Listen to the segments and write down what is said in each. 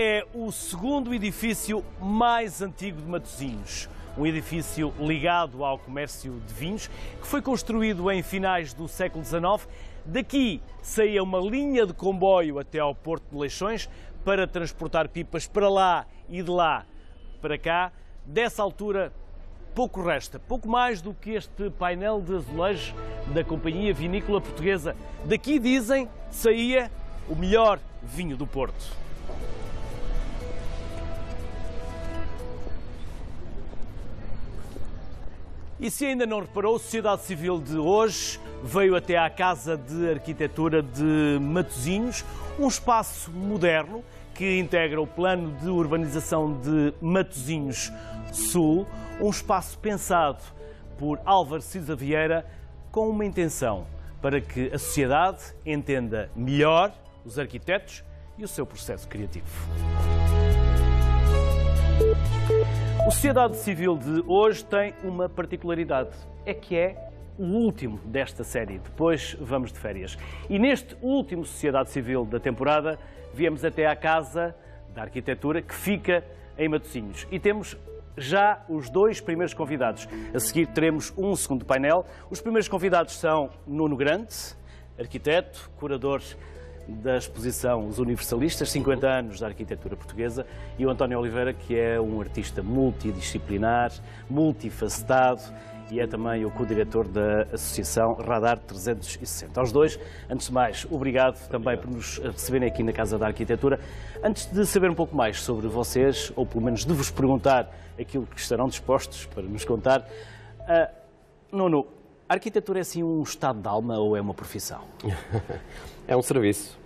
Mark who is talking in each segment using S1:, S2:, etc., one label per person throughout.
S1: é o segundo edifício mais antigo de Matosinhos. Um edifício ligado ao comércio de vinhos, que foi construído em finais do século XIX. Daqui saía uma linha de comboio até ao Porto de Leixões para transportar pipas para lá e de lá para cá. Dessa altura, pouco resta. Pouco mais do que este painel de azulejos da Companhia Vinícola Portuguesa. Daqui, dizem, saía o melhor vinho do Porto. E se ainda não reparou, a sociedade civil de hoje veio até à Casa de Arquitetura de Matosinhos, um espaço moderno que integra o plano de urbanização de Matosinhos Sul, um espaço pensado por Álvaro Cisa Vieira com uma intenção, para que a sociedade entenda melhor os arquitetos e o seu processo criativo. A sociedade civil de hoje tem uma particularidade, é que é o último desta série, depois vamos de férias. E neste último Sociedade Civil da temporada, viemos até à Casa da Arquitetura, que fica em Matosinhos. E temos já os dois primeiros convidados. A seguir teremos um segundo painel. Os primeiros convidados são Nuno Grande, arquiteto, curador da exposição Os Universalistas, 50 anos da arquitetura portuguesa, e o António Oliveira, que é um artista multidisciplinar, multifacetado, e é também o co-diretor da Associação Radar 360. Aos dois, antes de mais, obrigado também por nos receberem aqui na Casa da Arquitetura. Antes de saber um pouco mais sobre vocês, ou pelo menos de vos perguntar aquilo que estarão dispostos para nos contar, Nuno, a arquitetura é assim um estado de alma ou é uma profissão?
S2: É um serviço.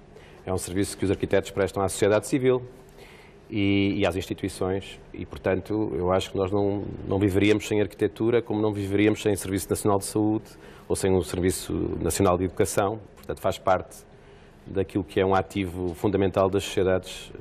S2: É um serviço que os arquitetos prestam à sociedade civil e às instituições e, portanto, eu acho que nós não viveríamos sem arquitetura como não viveríamos sem o Serviço Nacional de Saúde ou sem o Serviço Nacional de Educação. Portanto, faz parte daquilo que é um ativo fundamental das sociedades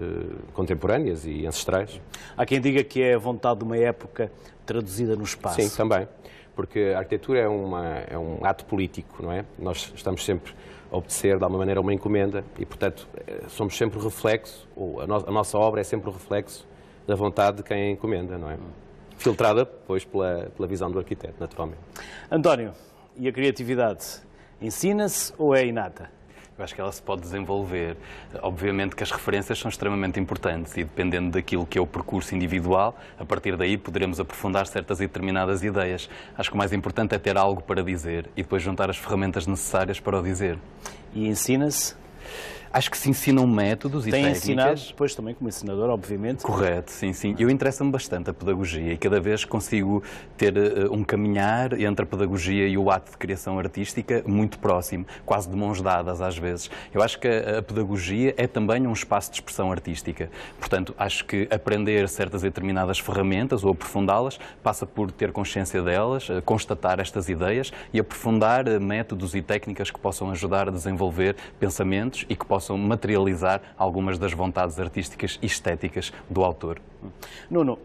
S2: contemporâneas e ancestrais.
S1: Há quem diga que é a vontade de uma época traduzida no espaço.
S2: Sim, também. Porque a arquitetura é um ato político, não é? Nós estamos sempre a obedecer, de alguma maneira, uma encomenda e, portanto, somos sempre o reflexo, ou a nossa obra é sempre o reflexo da vontade de quem a encomenda, não é? Filtrada, depois, pela visão do arquiteto, naturalmente.
S1: António, e a criatividade ensina-se ou é inata?
S3: Eu acho que ela se pode desenvolver. Obviamente que as referências são extremamente importantes e, dependendo daquilo que é o percurso individual, a partir daí poderemos aprofundar certas e determinadas ideias. Acho que o mais importante é ter algo para dizer e depois juntar as ferramentas necessárias para o dizer.
S1: E ensina-se?
S3: Acho que se ensinam métodos e técnicas.
S1: Tem ensinado, depois também como ensinador, obviamente.
S3: Correto, sim, sim. Eu interessa-me bastante a pedagogia e cada vez consigo ter um caminhar entre a pedagogia e o ato de criação artística muito próximo, quase de mãos dadas às vezes. Eu acho que a pedagogia é também um espaço de expressão artística. Portanto, acho que aprender certas e determinadas ferramentas ou aprofundá-las passa por ter consciência delas, constatar estas ideias e aprofundar métodos e técnicas que possam ajudar a desenvolver pensamentos e que possam materializar algumas das vontades artísticas e estéticas do autor.
S1: Nuno,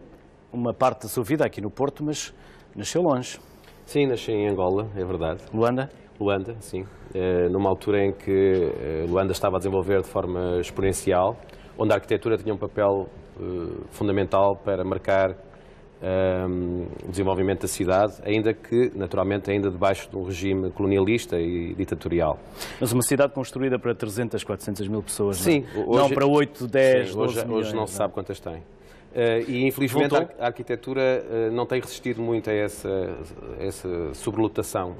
S1: uma parte da sua vida aqui no Porto, mas nasceu longe.
S2: Sim, nasci em Angola, é verdade.
S1: Luanda?
S2: Luanda, sim. Numa altura em que Luanda estava a desenvolver de forma exponencial, onde a arquitetura tinha um papel fundamental para marcar o desenvolvimento da cidade, ainda que, naturalmente, ainda debaixo de um regime colonialista e ditatorial.
S1: Mas uma cidade construída para 300, 400 mil pessoas,
S2: sim,
S1: não?
S2: Hoje,
S1: não para 8, 10,
S2: sim,
S1: 12 milhões.
S2: Hoje não se sabe quantas tem. E, infelizmente, a arquitetura não tem resistido muito a essa sobrelotação.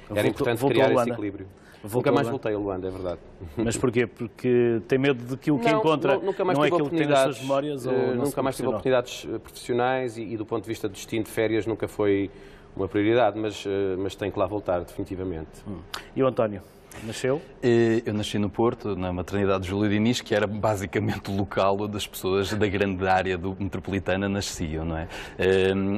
S2: Era importante criar esse equilíbrio. Nunca mais voltei a Luanda, é verdade.
S1: Mas porquê? Porque tem medo de que o que encontra não é aquilo que tem nas suas memórias? Ou
S2: nunca mais tive oportunidades profissionais e do ponto de vista de destino de férias nunca foi uma prioridade, mas tenho que lá voltar, definitivamente.
S1: E o António? Nasceu?
S3: Eu nasci no Porto, na maternidade de Júlio Diniz, que era basicamente o local onde as pessoas da grande área metropolitana nasciam, não é?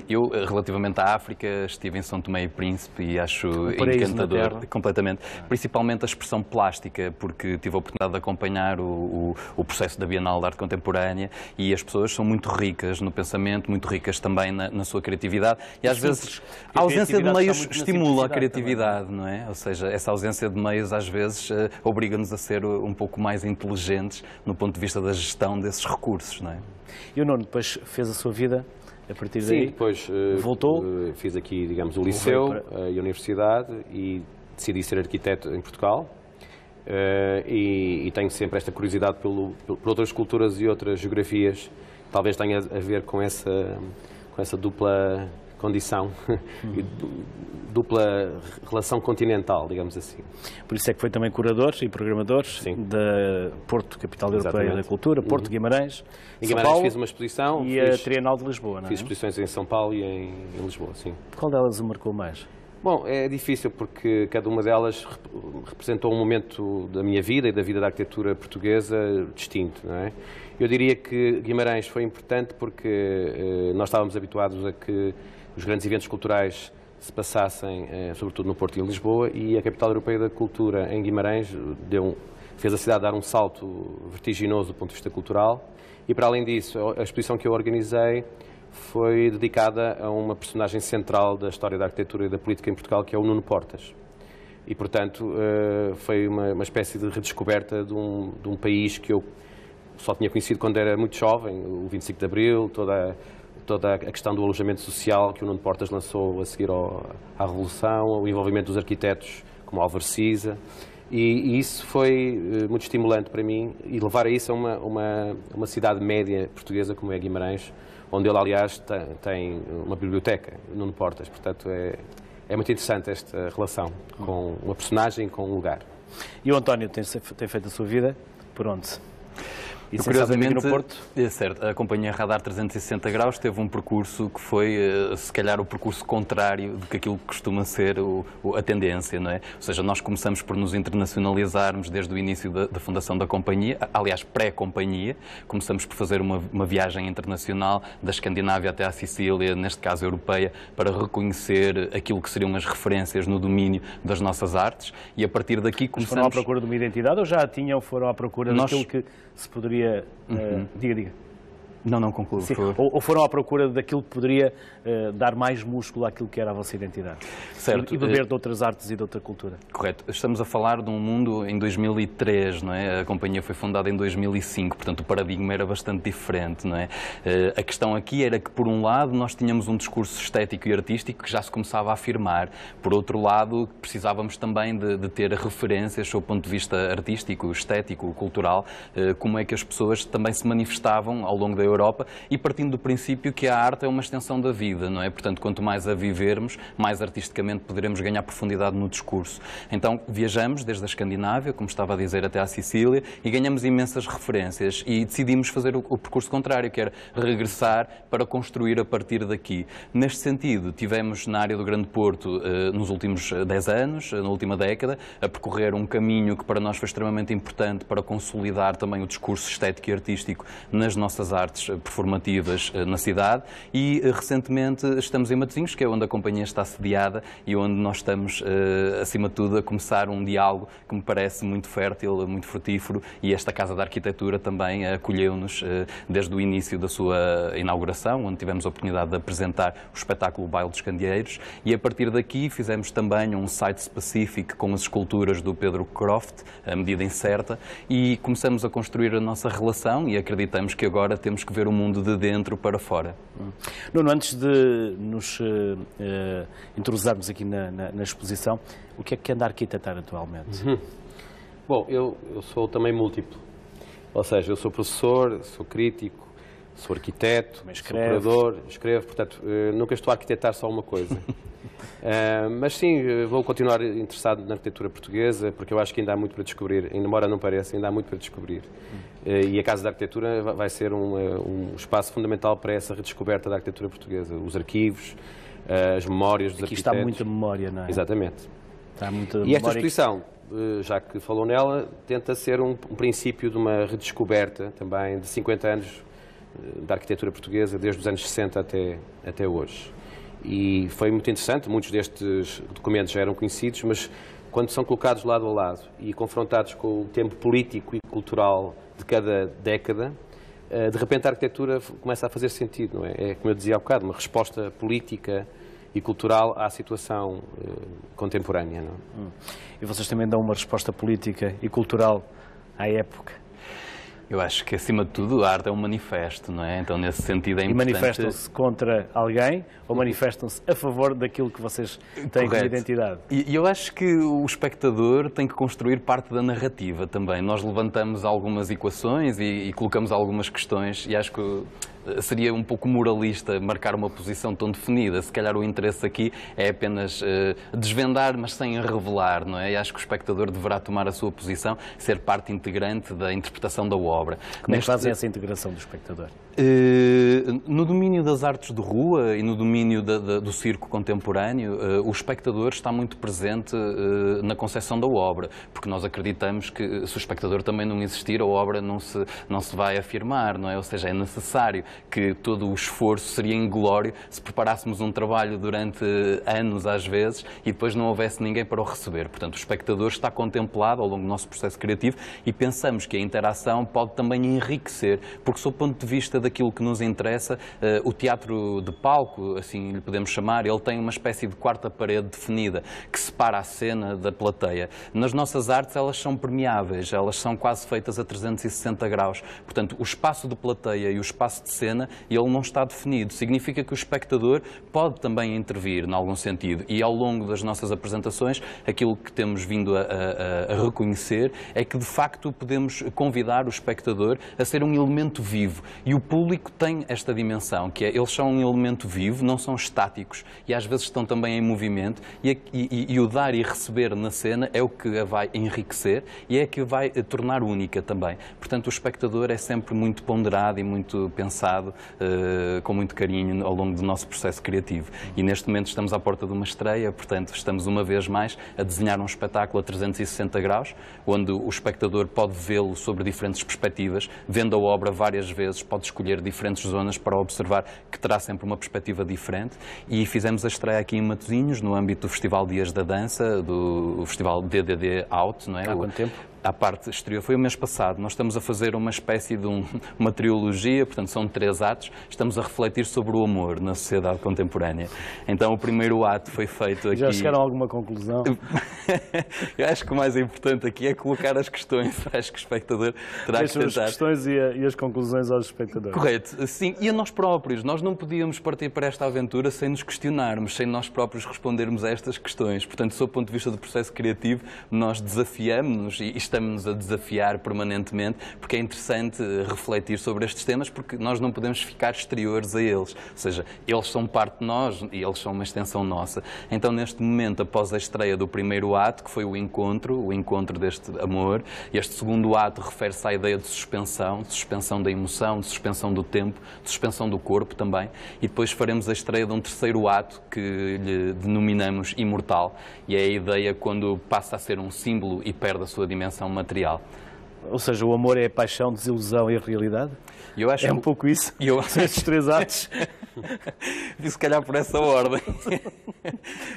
S3: Eu, relativamente à África, estive em São Tomé e Príncipe e acho encantador, completamente. Principalmente a expressão plástica, porque tive a oportunidade de acompanhar o processo da Bienal de Arte Contemporânea e as pessoas são muito ricas no pensamento, muito ricas também na sua criatividade e às vezes a ausência de meios estimula a criatividade, não é? Ou seja, essa ausência de meios memórias, às vezes, obriga-nos a ser um pouco mais inteligentes no ponto de vista da gestão desses recursos, não é?
S1: E o Nuno depois fez a sua vida a partir daí?
S2: Sim, depois
S1: voltou?
S2: Fiz aqui, digamos, o liceu e a universidade e decidi ser arquiteto em Portugal. E tenho sempre esta curiosidade por outras culturas e outras geografias. Talvez tenha a ver com essa dupla condição e dupla relação continental, digamos assim.
S1: Por isso é que foi também curador e programador da Porto, capital europeia da cultura, Porto, Guimarães,
S2: em
S1: São
S2: Guimarães
S1: Paulo,
S2: fiz uma exposição
S1: e a Trienal de Lisboa, não é?
S2: Fiz exposições em São Paulo e em Lisboa, sim.
S1: Qual delas o marcou mais?
S2: Bom, é difícil porque cada uma delas representou um momento da minha vida e da vida da arquitetura portuguesa distinto, não é? Eu diria que Guimarães foi importante porque nós estávamos habituados a que os grandes eventos culturais se passassem, sobretudo no Porto e em Lisboa, e a capital europeia da cultura em Guimarães fez a cidade dar um salto vertiginoso do ponto de vista cultural. E, para além disso, a exposição que eu organizei foi dedicada a uma personagem central da história da arquitetura e da política em Portugal, que é o Nuno Portas. E, portanto, foi uma espécie de redescoberta de um país que eu só tinha conhecido quando era muito jovem, o 25 de Abril, toda a questão do alojamento social que o Nuno Portas lançou a seguir à Revolução, o envolvimento dos arquitetos como Álvaro Siza. E isso foi muito estimulante para mim, e levar a isso a uma cidade média portuguesa como é Guimarães, onde ele, aliás, tem uma biblioteca, Nuno Portas. Portanto, é muito interessante esta relação com uma personagem, com um lugar.
S1: E o António tem feito a sua vida por onde? E
S3: curiosamente,
S1: no Porto?
S3: É certo, a companhia Radar 360 Graus teve um percurso que foi, se calhar, o percurso contrário do que aquilo que costuma ser a tendência, não é? Ou seja, nós começamos por nos internacionalizarmos desde o início da fundação da companhia, aliás, pré-companhia. Começamos por fazer uma viagem internacional da Escandinávia até à Sicília, neste caso europeia, para reconhecer aquilo que seriam as referências no domínio das nossas artes, e a partir daqui começamos...
S1: Foram à procura de uma identidade ou já tinham, foram à procura daquilo que se poderia... Diga.
S3: Não, concluo.
S1: Sim, ou foram à procura daquilo que poderia dar mais músculo àquilo que era a vossa identidade.
S3: Certo.
S1: E beber de outras artes e de outra cultura.
S3: Correto. Estamos a falar de um mundo em 2003, não é? A companhia foi fundada em 2005, portanto o paradigma era bastante diferente, não é? A questão aqui era que, por um lado, nós tínhamos um discurso estético e artístico que já se começava a afirmar. Por outro lado, precisávamos também de ter referências, sob o ponto de vista artístico, estético, cultural, como é que as pessoas também se manifestavam ao longo da Europa, e partindo do princípio que a arte é uma extensão da vida, não é? Portanto, quanto mais a vivermos, mais artisticamente poderemos ganhar profundidade no discurso. Então, viajamos desde a Escandinávia, como estava a dizer, até à Sicília, e ganhamos imensas referências, e decidimos fazer o percurso contrário, que era regressar para construir a partir daqui. Neste sentido, tivemos na área do Grande Porto, nos últimos 10 anos, na última década, a percorrer um caminho que para nós foi extremamente importante para consolidar também o discurso estético e artístico nas nossas artes performativas na cidade, e recentemente estamos em Matosinhos, que é onde a companhia está sediada e onde nós estamos, acima de tudo, a começar um diálogo que me parece muito fértil, muito frutífero, e esta Casa da Arquitetura também acolheu-nos desde o início da sua inauguração, onde tivemos a oportunidade de apresentar o espetáculo Baile dos Candeeiros, e a partir daqui fizemos também um site específico com as esculturas do Pedro Croft, a medida incerta, e começamos a construir a nossa relação, e acreditamos que agora temos que ver o mundo de dentro para fora.
S1: Nuno, antes de nos entrosarmos aqui na exposição, o que é que anda a arquitetar atualmente?
S2: Bom, eu sou também múltiplo. Ou seja, eu sou professor, sou crítico, sou arquiteto, sou curador, escrevo, portanto, nunca estou a arquitetar só uma coisa. Mas sim, vou continuar interessado na arquitetura portuguesa, porque eu acho que ainda há muito para descobrir, embora não pareça, ainda há muito para descobrir. E a Casa da Arquitetura vai ser um espaço fundamental para essa redescoberta da arquitetura portuguesa. Os arquivos, as memórias dos arquitetos.
S1: Aqui está muita memória, não é?
S2: Exatamente.
S1: Está muita
S2: memória. E esta exposição, já que falou nela, tenta ser um princípio de uma redescoberta também de 50 anos da arquitetura portuguesa, desde os anos 60 até hoje. E foi muito interessante, muitos destes documentos já eram conhecidos, mas quando são colocados lado a lado e confrontados com o tempo político e cultural de cada década, de repente a arquitetura começa a fazer sentido, não é? É, como eu dizia há bocado, uma resposta política e cultural à situação contemporânea. Não?
S1: E vocês também dão uma resposta política e cultural à época?
S3: Eu acho que, acima de tudo, a arte é um manifesto, não é? Então, nesse sentido, é importante...
S1: E manifestam-se contra alguém ou manifestam-se a favor daquilo que vocês têm como identidade?
S3: E eu acho que o espectador tem que construir parte da narrativa também. Nós levantamos algumas equações e colocamos algumas questões e acho que seria um pouco moralista marcar uma posição tão definida. Se calhar o interesse aqui é apenas desvendar, mas sem revelar, não é? E acho que o espectador deverá tomar a sua posição, ser parte integrante da interpretação da obra.
S1: Como é que fazem essa integração do espectador?
S3: No domínio das artes de rua e no domínio do circo contemporâneo, o espectador está muito presente na concepção da obra, porque nós acreditamos que se o espectador também não existir, a obra não se vai afirmar, não é? Ou seja, é necessário que todo o esforço seria inglório se preparássemos um trabalho durante anos, às vezes, e depois não houvesse ninguém para o receber. Portanto, o espectador está contemplado ao longo do nosso processo criativo e pensamos que a interação pode também enriquecer, porque, sob o ponto de vista daquilo que nos interessa, o teatro de palco, assim lhe podemos chamar, ele tem uma espécie de quarta parede definida que separa a cena da plateia. Nas nossas artes, elas são permeáveis, elas são quase feitas a 360 graus. Portanto, o espaço de plateia e o espaço de cena, ele não está definido. Significa que o espectador pode também intervir, em algum sentido. E ao longo das nossas apresentações, aquilo que temos vindo a reconhecer é que, de facto, podemos convidar o espectador a ser um elemento vivo. E o público tem esta dimensão, que é, eles são um elemento vivo, não são estáticos e às vezes estão também em movimento e o dar e receber na cena é o que a vai enriquecer e é que a vai tornar única também. Portanto, o espectador é sempre muito ponderado e muito pensado, com muito carinho ao longo do nosso processo criativo. E neste momento estamos à porta de uma estreia, portanto estamos uma vez mais a desenhar um espetáculo a 360 graus, onde o espectador pode vê-lo sobre diferentes perspectivas, vendo a obra várias vezes, pode escolher diferentes zonas para observar, que terá sempre uma perspectiva diferente. E fizemos a estreia aqui em Matosinhos, no âmbito do Festival Dias da Dança, do Festival DDD Out, não é?
S1: Há quanto tempo?
S3: À parte exterior. Foi o mês passado. Nós estamos a fazer uma espécie de uma trilogia, portanto são 3 atos, estamos a refletir sobre o amor na sociedade contemporânea. Então o primeiro ato foi feito aqui...
S1: Já chegaram a alguma conclusão?
S3: Eu acho que o mais importante aqui é colocar as questões. Acho que o espectador terá que tentar...
S1: as questões e as conclusões aos espectadores.
S3: Correto. Sim, e a nós próprios. Nós não podíamos partir para esta aventura sem nos questionarmos, sem nós próprios respondermos a estas questões. Portanto, sob o ponto de vista do processo criativo, nós desafiamos-nos e estamos a desafiar permanentemente, porque é interessante refletir sobre estes temas, porque nós não podemos ficar exteriores a eles. Ou seja, eles são parte de nós e eles são uma extensão nossa. Então, neste momento, após a estreia do primeiro ato, que foi o encontro deste amor, este segundo ato refere-se à ideia de suspensão da emoção, de suspensão do tempo, de suspensão do corpo também, e depois faremos a estreia de um terceiro ato que lhe denominamos imortal, e é a ideia quando passa a ser um símbolo e perde a sua dimensão material.
S1: Ou seja, o amor é a paixão, desilusão e a realidade?
S3: Eu acho
S1: é um pouco isso? Esses 3 atos?
S3: Se calhar por essa ordem.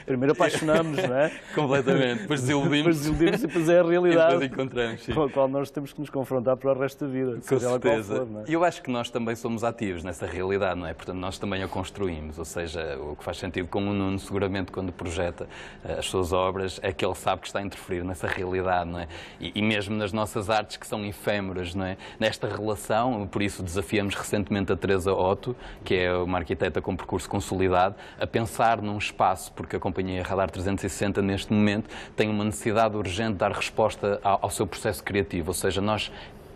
S1: Primeiro apaixonamos, não é?
S3: Completamente. Depois desiludimos
S1: e depois é a realidade.
S3: E depois encontramos, sim.
S1: Com a qual nós temos que nos confrontar para o resto da vida.
S3: Com certeza.
S1: For, não é?
S3: E eu acho que nós também somos ativos nessa realidade, não é? Portanto, nós também a construímos. Ou seja, o que faz sentido com o Nuno, seguramente, quando projeta as suas obras, é que ele sabe que está a interferir nessa realidade, não é? E mesmo nas nossas artes que são efêmeras, não é? Nesta relação, por isso desafiamos recentemente a Teresa Otto, que é uma arquiteta com percurso consolidado, a pensar num espaço, porque a companhia Radar 360 neste momento tem uma necessidade urgente de dar resposta ao seu processo criativo, ou seja,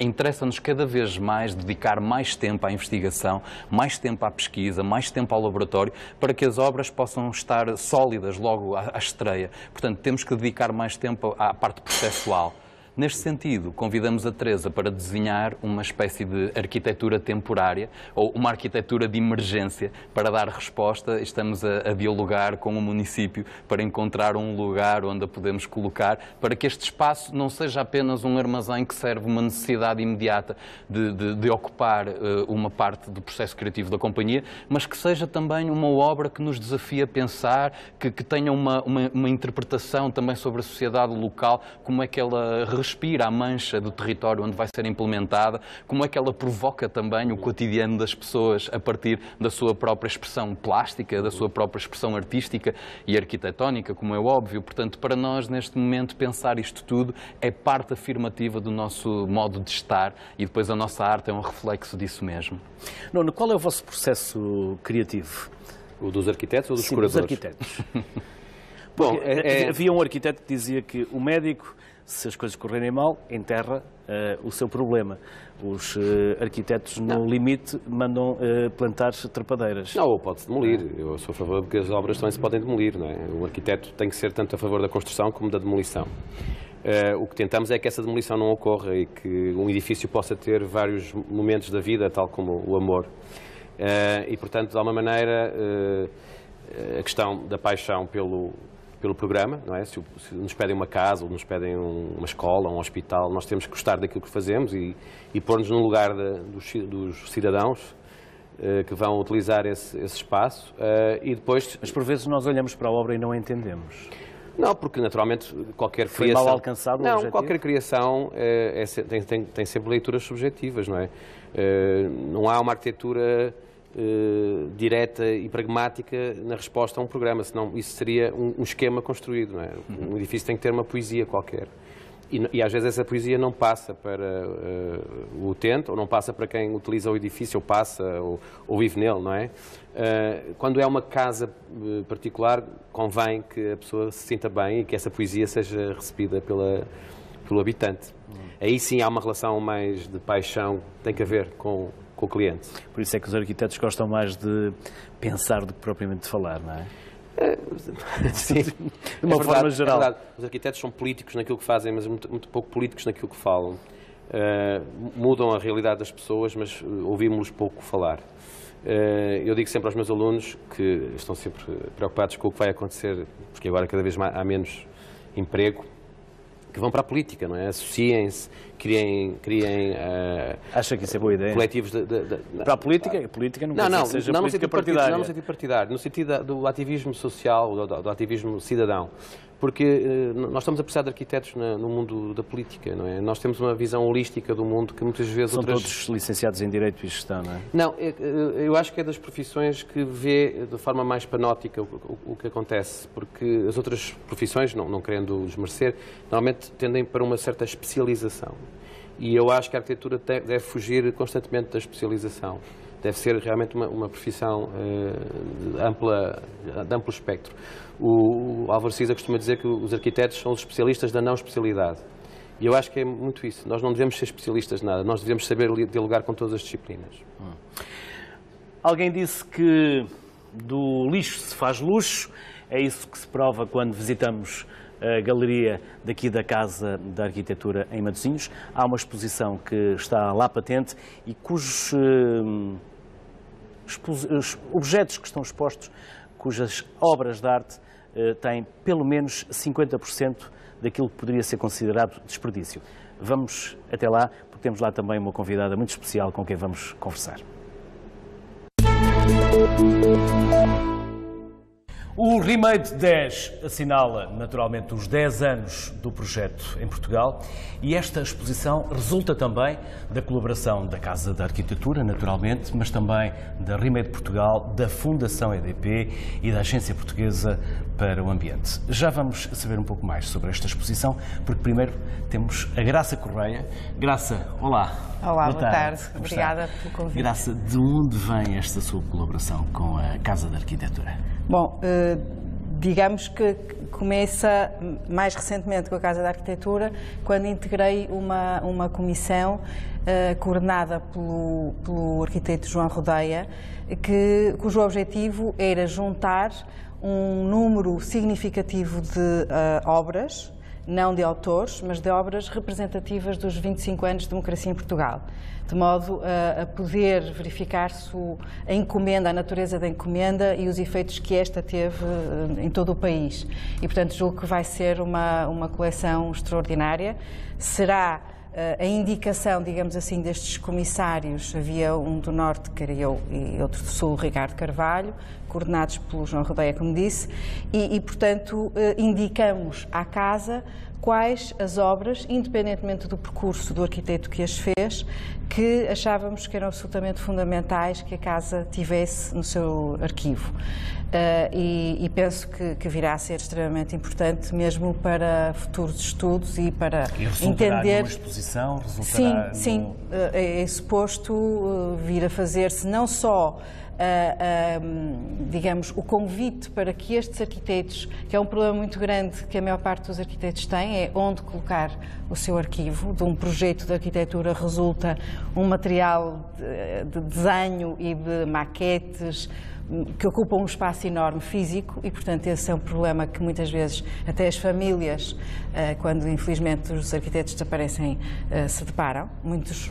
S3: interessa-nos cada vez mais dedicar mais tempo à investigação, mais tempo à pesquisa, mais tempo ao laboratório, para que as obras possam estar sólidas logo à estreia. Portanto, temos que dedicar mais tempo à parte processual. Neste sentido, convidamos a Teresa para desenhar uma espécie de arquitetura temporária ou uma arquitetura de emergência para dar resposta. Estamos a dialogar com o município para encontrar um lugar onde a podemos colocar, para que este espaço não seja apenas um armazém que serve uma necessidade imediata de ocupar uma parte do processo criativo da companhia, mas que seja também uma obra que nos desafie a pensar, que tenha uma interpretação também sobre a sociedade local, como é que ela respira a mancha do território onde vai ser implementada, como é que ela provoca também o cotidiano das pessoas a partir da sua própria expressão plástica, da sua própria expressão artística e arquitetónica, como é óbvio. Portanto, para nós, neste momento, pensar isto tudo é parte afirmativa do nosso modo de estar e depois a nossa arte é um reflexo disso mesmo.
S1: Nuno, qual é o vosso processo criativo?
S2: O dos arquitetos ou dos
S1: Sim,
S2: curadores?
S1: dos arquitetos.
S2: Bom,
S1: havia um arquiteto que dizia que o médico, se as coisas correrem mal, enterra o seu problema. Os arquitetos, no limite, mandam plantar trepadeiras.
S2: Não, pode-se demolir. Eu sou a favor de que as obras também se podem demolir, não é? O arquiteto tem que ser tanto a favor da construção como da demolição. O que tentamos é que essa demolição não ocorra e que um edifício possa ter vários momentos da vida, tal como o amor. E, portanto, de alguma maneira, a questão da paixão pelo programa, não é? Se nos pedem uma casa ou nos pedem uma escola, um hospital, nós temos que gostar daquilo que fazemos e pôr-nos no lugar dos cidadãos que vão utilizar esse espaço e depois...
S1: Mas por vezes nós olhamos para a obra e não entendemos.
S2: Não, porque naturalmente qualquer
S1: Foi
S2: criação...
S1: mal alcançado o objetivo?
S2: Qualquer criação tem sempre leituras subjetivas, não é? Não há uma arquitetura direta e pragmática na resposta a um programa, senão isso seria um esquema construído, não é? Um edifício tem que ter uma poesia qualquer. E às vezes essa poesia não passa para o utente, ou não passa para quem utiliza o edifício, ou passa, ou vive nele, não é? Quando é uma casa particular, convém que a pessoa se sinta bem e que essa poesia seja recebida pelo habitante. Aí sim há uma relação mais de paixão, tem que haver com o cliente.
S1: Por isso é que os arquitetos gostam mais de pensar do que propriamente de falar, não é?
S2: Sim,
S1: de uma forma geral.
S2: É verdade. Os arquitetos são políticos naquilo que fazem, mas muito pouco políticos naquilo que falam. Mudam a realidade das pessoas, mas ouvimos-los pouco falar. Eu digo sempre aos meus alunos que estão sempre preocupados com o que vai acontecer, porque agora cada vez há menos emprego, que vão para a política, não é? Associem-se, criem
S1: Acha que isso é boa ideia?
S2: Coletivos
S1: para a política? A política não quer dizer que seja política partidária.
S2: Não no sentido partidário, no sentido do ativismo social, do ativismo cidadão. Porque nós estamos a precisar de arquitetos no mundo da política, não é? Nós temos uma visão holística do mundo que muitas vezes...
S1: São todos licenciados em Direito e Gestão, não é?
S2: Não, eu acho que é das profissões que vê de forma mais panótica o que acontece, porque as outras profissões, não querendo desmerecer, normalmente tendem para uma certa especialização. E eu acho que a arquitetura deve fugir constantemente da especialização. Deve ser realmente uma profissão de amplo espectro. O Álvaro Siza costuma dizer que os arquitetos são os especialistas da não especialidade. E eu acho que é muito isso. Nós não devemos ser especialistas de nada, nós devemos saber dialogar com todas as disciplinas.
S1: Alguém disse que do lixo se faz luxo. É isso que se prova quando visitamos a galeria daqui da Casa da Arquitetura em Matosinhos. Há uma exposição que está lá patente e cujos objetos que estão expostos, cujas obras de arte têm pelo menos 50% daquilo que poderia ser considerado desperdício. Vamos até lá, porque temos lá também uma convidada muito especial com quem vamos conversar. O Remade 10 assinala naturalmente os 10 anos do projeto em Portugal e esta exposição resulta também da colaboração da Casa da Arquitetura, naturalmente, mas também da Remade Portugal, da Fundação EDP e da Agência Portuguesa para o Ambiente. Já vamos saber um pouco mais sobre esta exposição, porque primeiro temos a Graça Correia. Graça, olá.
S4: Olá, boa tarde. Obrigada pelo convite.
S1: Graça, de onde vem esta sua colaboração com a Casa da Arquitetura?
S4: Bom, digamos que começa mais recentemente com a Casa da Arquitetura, quando integrei uma comissão coordenada pelo arquiteto João Rodeia, cujo objetivo era juntar um número significativo de obras, não de autores, mas de obras representativas dos 25 anos de democracia em Portugal, de modo a poder verificar-se a encomenda, a natureza da encomenda e os efeitos que esta teve em todo o país. E, portanto, julgo que vai ser uma coleção extraordinária. Será a indicação, digamos assim, destes comissários. Havia um do Norte, que era eu, e outro do Sul, Ricardo Carvalho, coordenados pelo João Rodeia, como disse, e portanto, indicamos à Casa quais as obras, independentemente do percurso do arquiteto que as fez, que achávamos que eram absolutamente fundamentais que a casa tivesse no seu arquivo. E penso que virá a ser extremamente importante mesmo para futuros estudos e para entender...
S1: numa exposição? Resultará
S4: Sim, é suposto vir a fazer-se não só digamos, o convite para que estes arquitetos, que é um problema muito grande que a maior parte dos arquitetos tem, é onde colocar o seu arquivo. De um projeto de arquitetura resulta um material de desenho e de maquetes que ocupam um espaço enorme físico e, portanto, esse é um problema que muitas vezes até as famílias, quando infelizmente os arquitetos desaparecem, se deparam. Muitos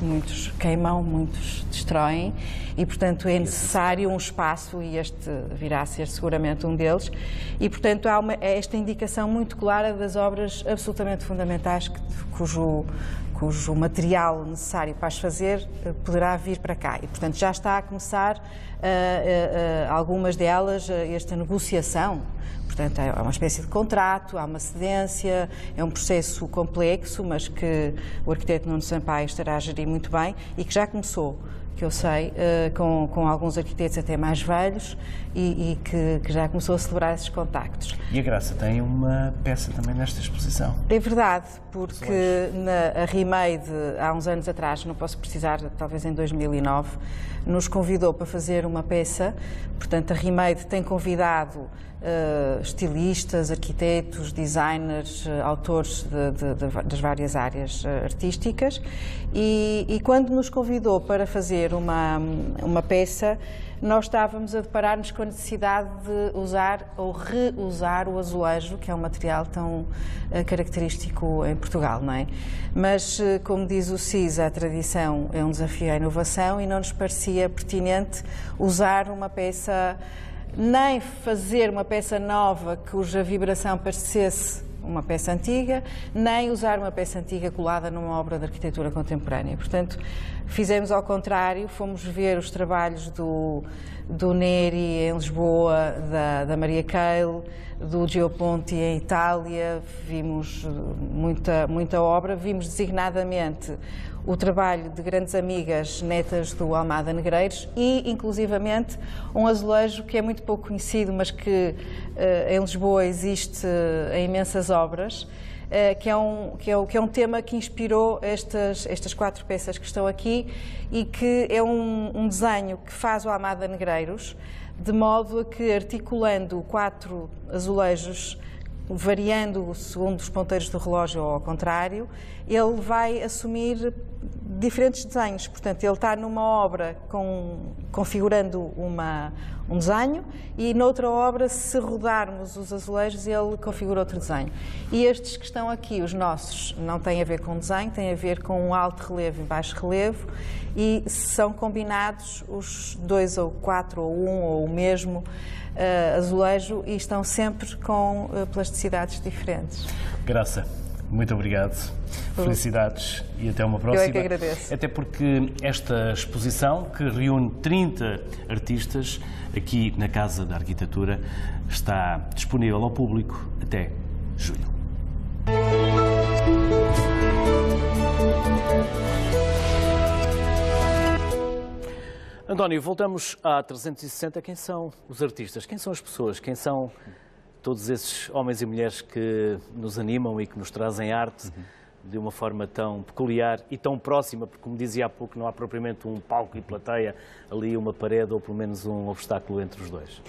S4: queimam, muitos destroem e, portanto, é necessário um espaço e este virá a ser seguramente um deles. E, portanto, há esta indicação muito clara das obras absolutamente fundamentais cujo material necessário para as fazer poderá vir para cá. E, portanto, já está a começar algumas delas esta negociação. Portanto, é uma espécie de contrato, há uma cedência, é um processo complexo, mas que o arquiteto Nuno Sampaio estará a gerir muito bem e que já começou, que eu sei, com alguns arquitetos até mais velhos e que já começou a celebrar esses contactos.
S1: E a Graça tem uma peça também nesta exposição.
S4: É verdade, porque a Rimeide, há uns anos atrás, não posso precisar, talvez em 2009, nos convidou para fazer uma peça. Portanto, a Rimeide tem convidado estilistas, arquitetos, designers, autores das várias áreas artísticas e quando nos convidou para fazer uma peça, nós estávamos a deparar-nos com a necessidade de usar ou reusar o azulejo, que é um material tão característico em Portugal, não é? Mas, como diz o CISA, a tradição é um desafio à inovação e não nos parecia pertinente usar uma peça, nem fazer uma peça nova cuja vibração parecesse uma peça antiga, nem usar uma peça antiga colada numa obra de arquitetura contemporânea. Portanto, fizemos ao contrário, fomos ver os trabalhos do Neri em Lisboa, da Maria Keil, do Geoponti em Itália, vimos muita obra, vimos designadamente o trabalho de grandes amigas netas do Almada Negreiros e, inclusivamente, um azulejo que é muito pouco conhecido, mas que em Lisboa existe em imensas obras, que é um tema que inspirou estas 4 peças que estão aqui e que é um desenho que faz o Almada Negreiros, de modo a que, articulando 4 azulejos, variando segundo os ponteiros do relógio ou ao contrário, ele vai assumir diferentes desenhos. Portanto, ele está numa obra configurando um desenho e noutra obra, se rodarmos os azulejos, ele configura outro desenho. E estes que estão aqui, os nossos, não têm a ver com desenho, têm a ver com um alto relevo e baixo relevo e são combinados os 2 ou 4 ou 1 ou o mesmo azulejo e estão sempre com plasticidades diferentes.
S1: Graça, muito obrigado. Felicidades e até uma próxima.
S4: Eu é que agradeço.
S1: Até porque esta exposição, que reúne 30 artistas aqui na Casa da Arquitetura, está disponível ao público até julho. António, voltamos a 360. Quem são os artistas? Quem são as pessoas? Quem são todos esses homens e mulheres que nos animam e que nos trazem arte de uma forma tão peculiar e tão próxima, porque, como dizia há pouco, não há propriamente um palco e plateia, ali uma parede ou pelo menos um obstáculo entre os dois.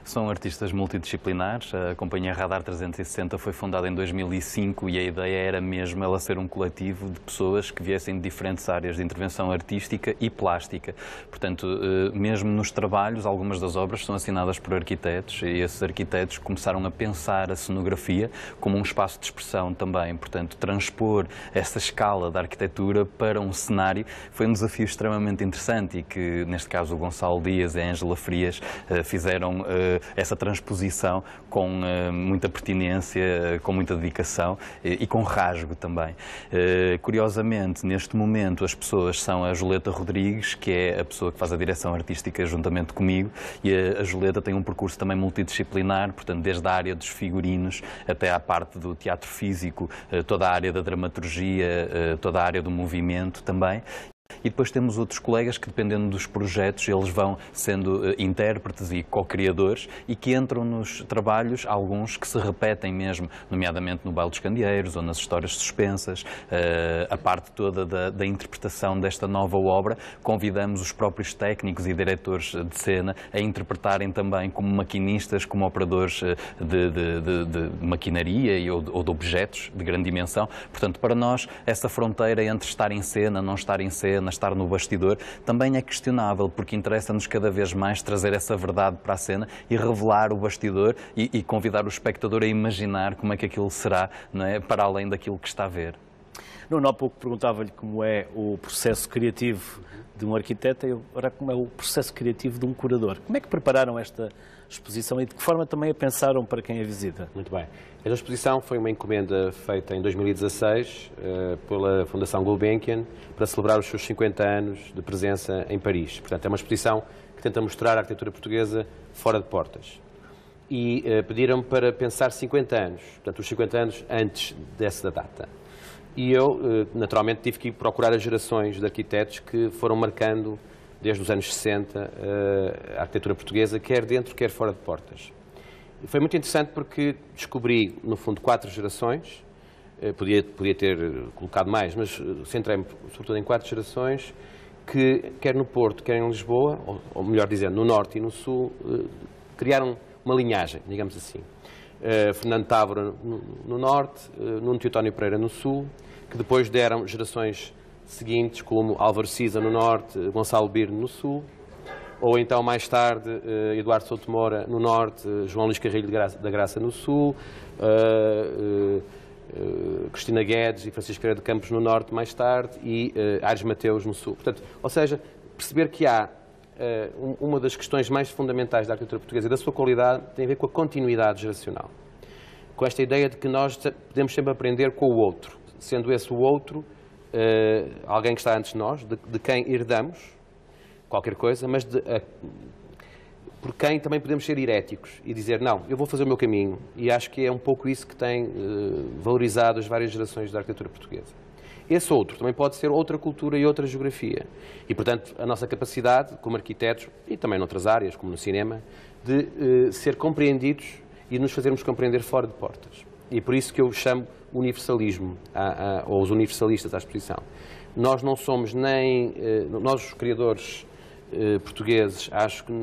S3: São artistas multidisciplinares. A Companhia Radar 360 foi fundada em 2005 e a ideia era mesmo ela ser um coletivo de pessoas que viessem de diferentes áreas de intervenção artística e plástica. Portanto, mesmo nos trabalhos, algumas das obras são assinadas por arquitetos e esses arquitetos começaram a pensar a cenografia como um espaço de expressão também. Portanto, transpor transpor essa escala da arquitetura para um cenário foi um desafio extremamente interessante e que, neste caso, o Gonçalo Dias e a Ângela Frias fizeram essa transposição com muita pertinência, com muita dedicação e com rasgo também. Curiosamente, neste momento, as pessoas são a Juleta Rodrigues, que é a pessoa que faz a direção artística juntamente comigo, e a Juleta tem um percurso também multidisciplinar, portanto, desde a área dos figurinos até à parte do teatro físico, toda a área da dramaturgia, toda a área do movimento também. E depois temos outros colegas que, dependendo dos projetos, eles vão sendo intérpretes e co-criadores e que entram nos trabalhos, alguns que se repetem mesmo, nomeadamente no Baile dos Candeeiros ou nas histórias suspensas. A parte toda da interpretação desta nova obra, convidamos os próprios técnicos e diretores de cena a interpretarem também como maquinistas, como operadores de maquinaria ou de objetos de grande dimensão. Portanto, para nós, essa fronteira entre estar em cena, não estar em cena, estar no bastidor, também é questionável, porque interessa-nos cada vez mais trazer essa verdade para a cena e revelar o bastidor e convidar o espectador a imaginar como é que aquilo será, não é? Para além daquilo que está a ver.
S1: Nuno, há pouco perguntava-lhe como é o processo criativo de um arquiteto e agora como é o processo criativo de um curador. Como é que prepararam esta exposição e de que forma também a pensaram para quem a visita?
S2: Muito bem. Esta exposição foi uma encomenda feita em 2016 pela Fundação Gulbenkian para celebrar os seus 50 anos de presença em Paris. Portanto, é uma exposição que tenta mostrar a arquitetura portuguesa fora de portas. E pediram-me para pensar 50 anos, portanto, os 50 anos antes dessa data. E eu, naturalmente, tive que ir procurar as gerações de arquitetos que foram marcando, desde os anos 60, a arquitetura portuguesa, quer dentro, quer fora de portas. E foi muito interessante porque descobri, no fundo, 4 gerações. Podia ter colocado mais, mas centrei-me, sobretudo, em 4 gerações que, quer no Porto, quer em Lisboa, ou melhor dizendo, no Norte e no Sul, criaram uma linhagem, digamos assim. Fernando Távora no Norte, Nuno Teotónio Pereira no Sul, que depois deram gerações seguintes, como Álvaro Siza no Norte, Gonçalo Birne no Sul, ou então mais tarde Eduardo Souto Moura no Norte, João Luís Carrilho da Graça no Sul, Cristina Guedes e Francisco Pereira de Campos no Norte mais tarde e Aires Mateus no Sul. Portanto, ou seja, perceber que há uma das questões mais fundamentais da arquitetura portuguesa e da sua qualidade tem a ver com a continuidade geracional. Com esta ideia de que nós podemos sempre aprender com o outro, sendo esse o outro alguém que está antes de nós, de quem herdamos qualquer coisa, mas por quem também podemos ser heréticos e dizer, não, eu vou fazer o meu caminho. E acho que é um pouco isso que tem valorizado as várias gerações da arquitetura portuguesa. Esse outro também pode ser outra cultura e outra geografia. E, portanto, a nossa capacidade, como arquitetos, e também noutras áreas, como no cinema, de ser compreendidos e nos fazermos compreender fora de portas. E é por isso que eu chamo universalismo, ou os universalistas à exposição. Nós não somos nem... nós, os criadores portugueses, acho que,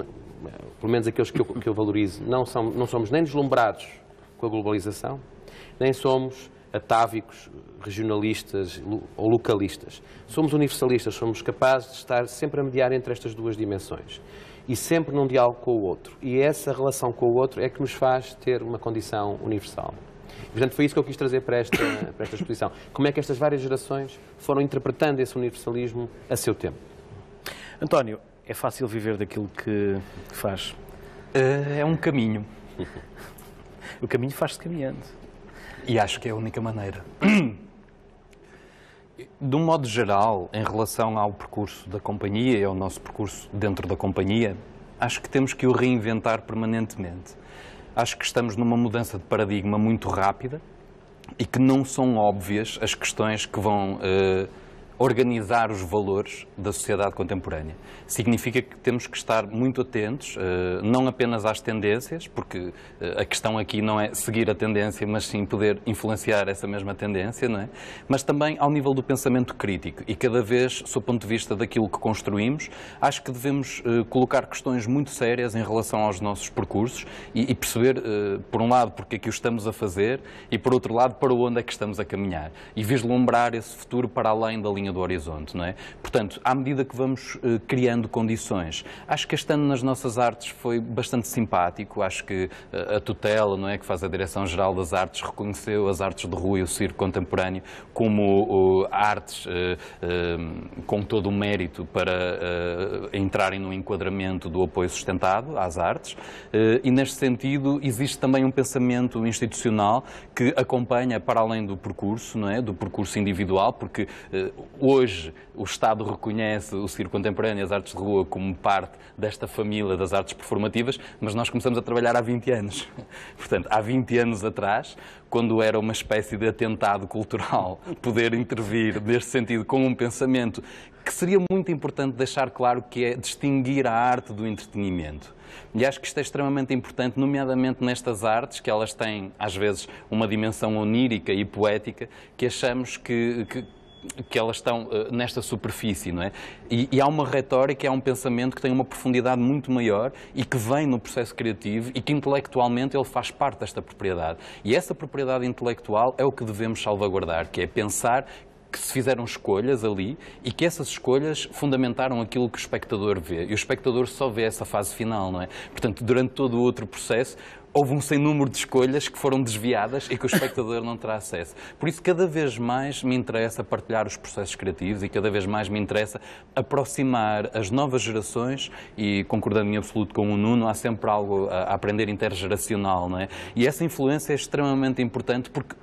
S2: pelo menos aqueles que eu valorizo, não somos nem deslumbrados com a globalização, nem somos atávicos, regionalistas ou localistas. Somos universalistas, somos capazes de estar sempre a mediar entre estas duas dimensões e sempre num diálogo com o outro. E essa relação com o outro é que nos faz ter uma condição universal. E, portanto, foi isso que eu quis trazer para esta exposição. Como é que estas várias gerações foram interpretando esse universalismo a seu tempo.
S1: António, é fácil viver daquilo que faz?
S3: É um caminho.
S1: O caminho faz-se caminhando.
S3: E acho que é a única maneira. De um modo geral, em relação ao percurso da companhia e ao nosso percurso dentro da companhia, acho que temos que o reinventar permanentemente. Acho que estamos numa mudança de paradigma muito rápida e que não são óbvias as questões que vão organizar os valores da sociedade contemporânea. Significa que temos que estar muito atentos, não apenas às tendências, porque a questão aqui não é seguir a tendência, mas sim poder influenciar essa mesma tendência, não é? Mas também ao nível do pensamento crítico e cada vez, sob o ponto de vista daquilo que construímos, acho que devemos colocar questões muito sérias em relação aos nossos percursos e perceber, por um lado, porque é que o estamos a fazer e, por outro lado, para onde é que estamos a caminhar e vislumbrar esse futuro para além da linha linha do horizonte, não é? Portanto, à medida que vamos criando condições, acho que este ano nas nossas artes foi bastante simpático, acho que a tutela, não é, que faz a Direção-Geral das Artes, reconheceu as artes de rua e o circo contemporâneo como artes com todo o mérito para entrarem no enquadramento do apoio sustentado às artes, e neste sentido existe também um pensamento institucional que acompanha para além do percurso, não é, do percurso individual, porque hoje o Estado reconhece o circo contemporâneo e as artes de rua como parte desta família das artes performativas, mas nós começamos a trabalhar há 20 anos. Portanto, há 20 anos atrás, quando era uma espécie de atentado cultural poder intervir neste sentido com um pensamento que seria muito importante deixar claro, que é distinguir a arte do entretenimento. E acho que isto é extremamente importante, nomeadamente nestas artes, que elas têm, às vezes, uma dimensão onírica e poética, que achamos que elas estão nesta superfície, não é? E há uma retórica, há um pensamento que tem uma profundidade muito maior e que vem no processo criativo e que intelectualmente ele faz parte desta propriedade. E essa propriedade intelectual é o que devemos salvaguardar, que é pensar que se fizeram escolhas ali e que essas escolhas fundamentaram aquilo que o espectador vê. E o espectador só vê essa fase final, não é? Portanto, durante todo o outro processo, houve um sem número de escolhas que foram desviadas e que o espectador não terá acesso. Por isso, cada vez mais me interessa partilhar os processos criativos e cada vez mais me interessa aproximar as novas gerações e, concordando em absoluto com o Nuno, há sempre algo a aprender intergeracional, não é? E essa influência é extremamente importante porque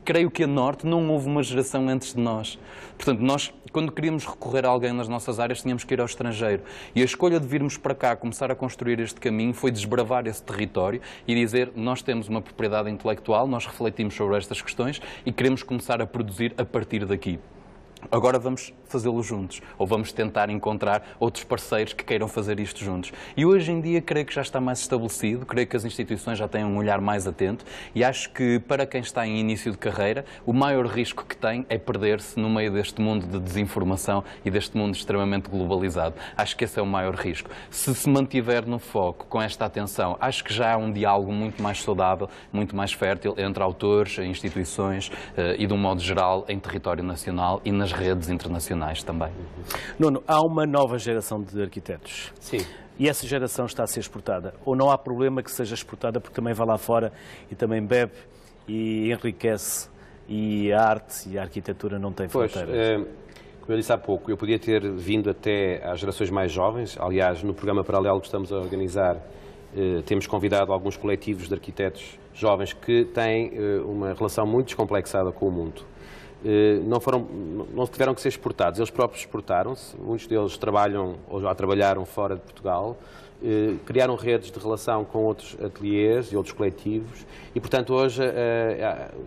S3: creio que a Norte não houve uma geração antes de nós. Portanto, nós, quando queríamos recorrer a alguém nas nossas áreas, tínhamos que ir ao estrangeiro. E a escolha de virmos para cá, começar a construir este caminho, foi desbravar esse território e dizer, nós temos uma propriedade intelectual, nós refletimos sobre estas questões e queremos começar a produzir a partir daqui. Agora vamos fazê-lo juntos, ou vamos tentar encontrar outros parceiros que queiram fazer isto juntos. E hoje em dia creio que já está mais estabelecido, creio que as instituições já têm um olhar mais atento e acho que para quem está em início de carreira, o maior risco que tem é perder-se no meio deste mundo de desinformação e deste mundo extremamente globalizado. Acho que esse é o maior risco. Se se mantiver no foco com esta atenção, acho que já há um diálogo muito mais saudável, muito mais fértil entre autores, instituições e, de um modo geral, em território nacional e nas redes internacionais também.
S1: Nuno, há uma nova geração de arquitetos.
S2: Sim.
S1: E essa geração está a ser exportada. Ou não há problema que seja exportada porque também vai lá fora e também bebe e enriquece e a arte e a arquitetura não têm fronteiras?
S2: Como eu disse há pouco, eu podia ter vindo até às gerações mais jovens. Aliás, no programa paralelo que estamos a organizar, temos convidado alguns coletivos de arquitetos jovens que têm uma relação muito descomplexada com o mundo. Não tiveram que ser exportados, eles próprios exportaram-se, muitos deles trabalham ou já trabalharam fora de Portugal, criaram redes de relação com outros ateliês e outros coletivos e, portanto, hoje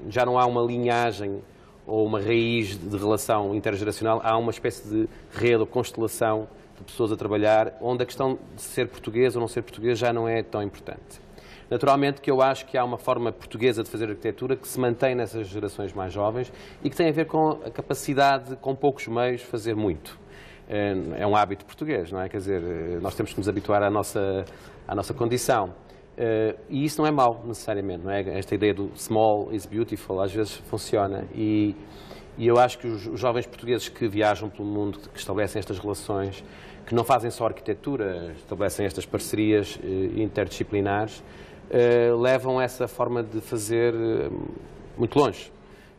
S2: já não há uma linhagem ou uma raiz de relação intergeracional, há uma espécie de rede ou constelação de pessoas a trabalhar, onde a questão de ser português ou não ser português já não é tão importante. Naturalmente que eu acho que há uma forma portuguesa de fazer arquitetura que se mantém nessas gerações mais jovens e que tem a ver com a capacidade de, com poucos meios, fazer muito. É um hábito português, não é? Quer dizer, nós temos que nos habituar à nossa condição. E isso não é mau, necessariamente, não é? Esta ideia do small is beautiful às vezes funciona e eu acho que os jovens portugueses que viajam pelo mundo, que estabelecem estas relações, que não fazem só arquitetura, estabelecem estas parcerias interdisciplinares, levam essa forma de fazer muito longe.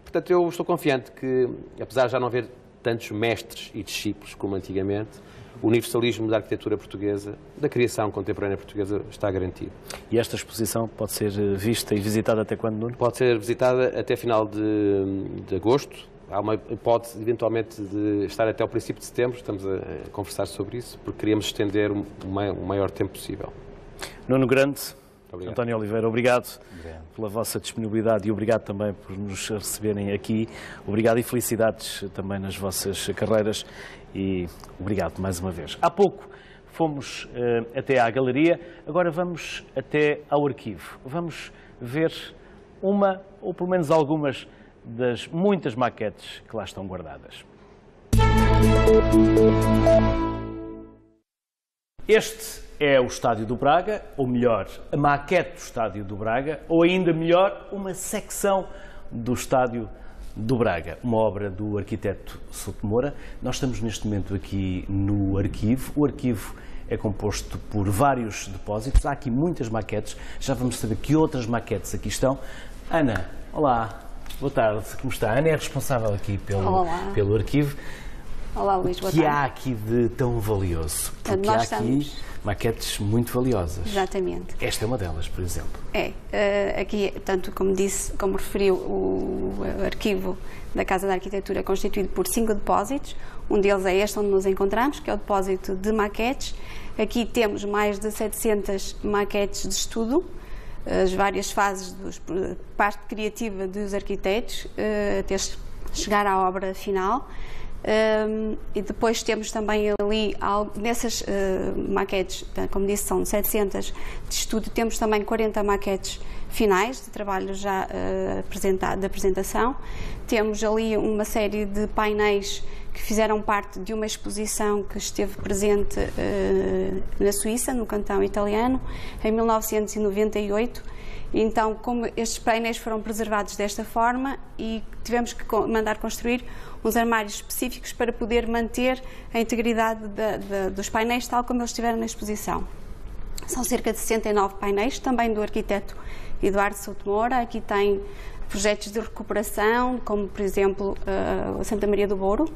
S2: Portanto, eu estou confiante que, apesar de já não haver tantos mestres e discípulos como antigamente, o universalismo da arquitetura portuguesa, da criação contemporânea portuguesa, está garantido.
S1: E esta exposição pode ser vista e visitada até quando, Nuno?
S2: Pode ser visitada até final de agosto. Há uma hipótese, eventualmente, de estar até ao princípio de setembro. Estamos a conversar sobre isso, porque queríamos estender o maior tempo possível.
S1: Nuno Grande,
S2: obrigado.
S1: António Oliveira, obrigado pela vossa disponibilidade e obrigado também por nos receberem aqui. Obrigado e felicidades também nas vossas carreiras e obrigado mais uma vez. Há pouco fomos até à galeria, agora vamos até ao arquivo. Vamos ver uma, ou pelo menos algumas, das muitas maquetes que lá estão guardadas. Este é o Estádio do Braga, ou melhor, a maquete do Estádio do Braga, ou ainda melhor, uma secção do Estádio do Braga, uma obra do arquiteto Souto Moura. Nós estamos neste momento aqui no arquivo. O arquivo é composto por vários depósitos, há aqui muitas maquetes, já vamos saber que outras maquetes aqui estão. Ana, olá, boa tarde, como está? A Ana é responsável aqui pelo arquivo.
S5: Olá, Luís, boa tarde.
S1: O que há aqui de tão valioso? Porque há aqui maquetes muito valiosas.
S5: Exatamente.
S1: Esta é uma delas, por exemplo.
S5: Aqui, tanto como disse, como referiu, o arquivo da Casa da Arquitetura é constituído por 5 depósitos. Um deles é este onde nos encontramos, que é o depósito de maquetes. Aqui temos mais de 700 maquetes de estudo, as várias fases da parte criativa dos arquitetos, até chegar à obra final. E depois temos também ali, nessas maquetes, como disse, são 700 de estudo, temos também 40 maquetes finais de trabalho já de apresentação. Temos ali uma série de painéis que fizeram parte de uma exposição que esteve presente na Suíça, no cantão italiano, em 1998. Então, como estes painéis foram preservados desta forma, e tivemos que mandar construir uns armários específicos para poder manter a integridade dos painéis tal como eles estiveram na exposição. São cerca de 69 painéis, também do arquiteto Eduardo Souto Moura. Aqui tem projetos de recuperação, como por exemplo a Santa Maria do Bouro,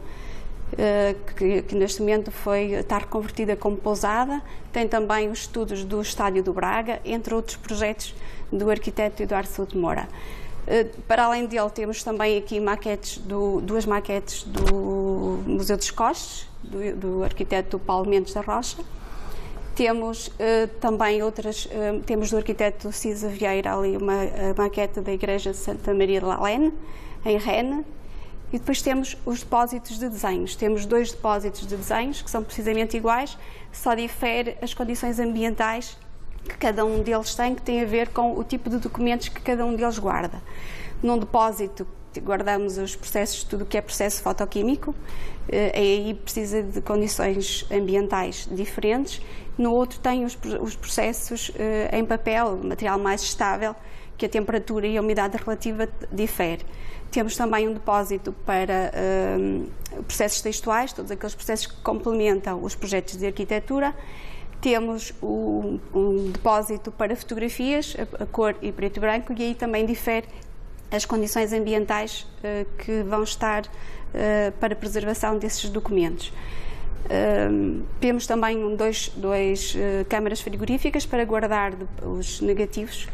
S5: que neste momento está reconvertida como pousada. Tem também os estudos do Estádio do Braga, entre outros projetos do arquiteto Eduardo Souto Moura. Para além dele, temos também aqui duas maquetes do Museu dos Costes, do arquiteto Paulo Mendes da Rocha. Temos também temos do arquiteto Cisa Vieira ali uma maquete da Igreja de Santa Maria de Lalene, em Rennes. E depois temos os depósitos de desenhos. Temos 2 depósitos de desenhos que são precisamente iguais, só difere as condições ambientais que cada um deles tem, que tem a ver com o tipo de documentos que cada um deles guarda. Num depósito guardamos os processos, tudo o que é processo fotoquímico, aí precisa de condições ambientais diferentes. No outro tem os processos em papel, material mais estável, que a temperatura e a umidade relativa difere. Temos também um depósito para processos textuais, todos aqueles processos que complementam os projetos de arquitetura. Temos um depósito para fotografias, a cor e preto e branco, e aí também difere as condições ambientais que vão estar para preservação desses documentos. Temos também dois câmaras frigoríficas para guardar os negativos,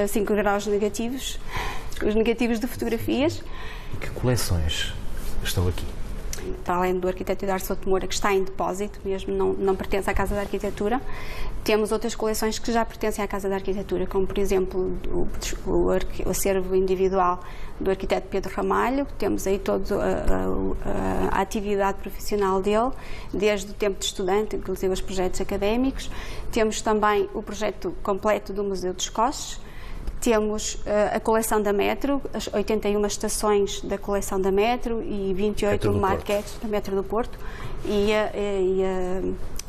S5: 5 graus negativos, os negativos de fotografias.
S1: Que coleções estão aqui?
S5: Para além do arquiteto Eduardo Souto Moura, que está em depósito, mesmo não pertence à Casa da Arquitetura, temos outras coleções que já pertencem à Casa da Arquitetura, como por exemplo o acervo individual do arquiteto Pedro Ramalho. Temos aí toda a atividade profissional dele, desde o tempo de estudante, inclusive os projetos académicos. Temos também o projeto completo do Museu dos Costes. Temos a coleção da Metro, as 81 estações da coleção da Metro e 28 maquetes da Metro do Porto e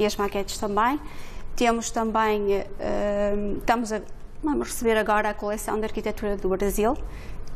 S5: as maquetes também. Temos também, vamos receber agora a coleção da arquitetura do Brasil,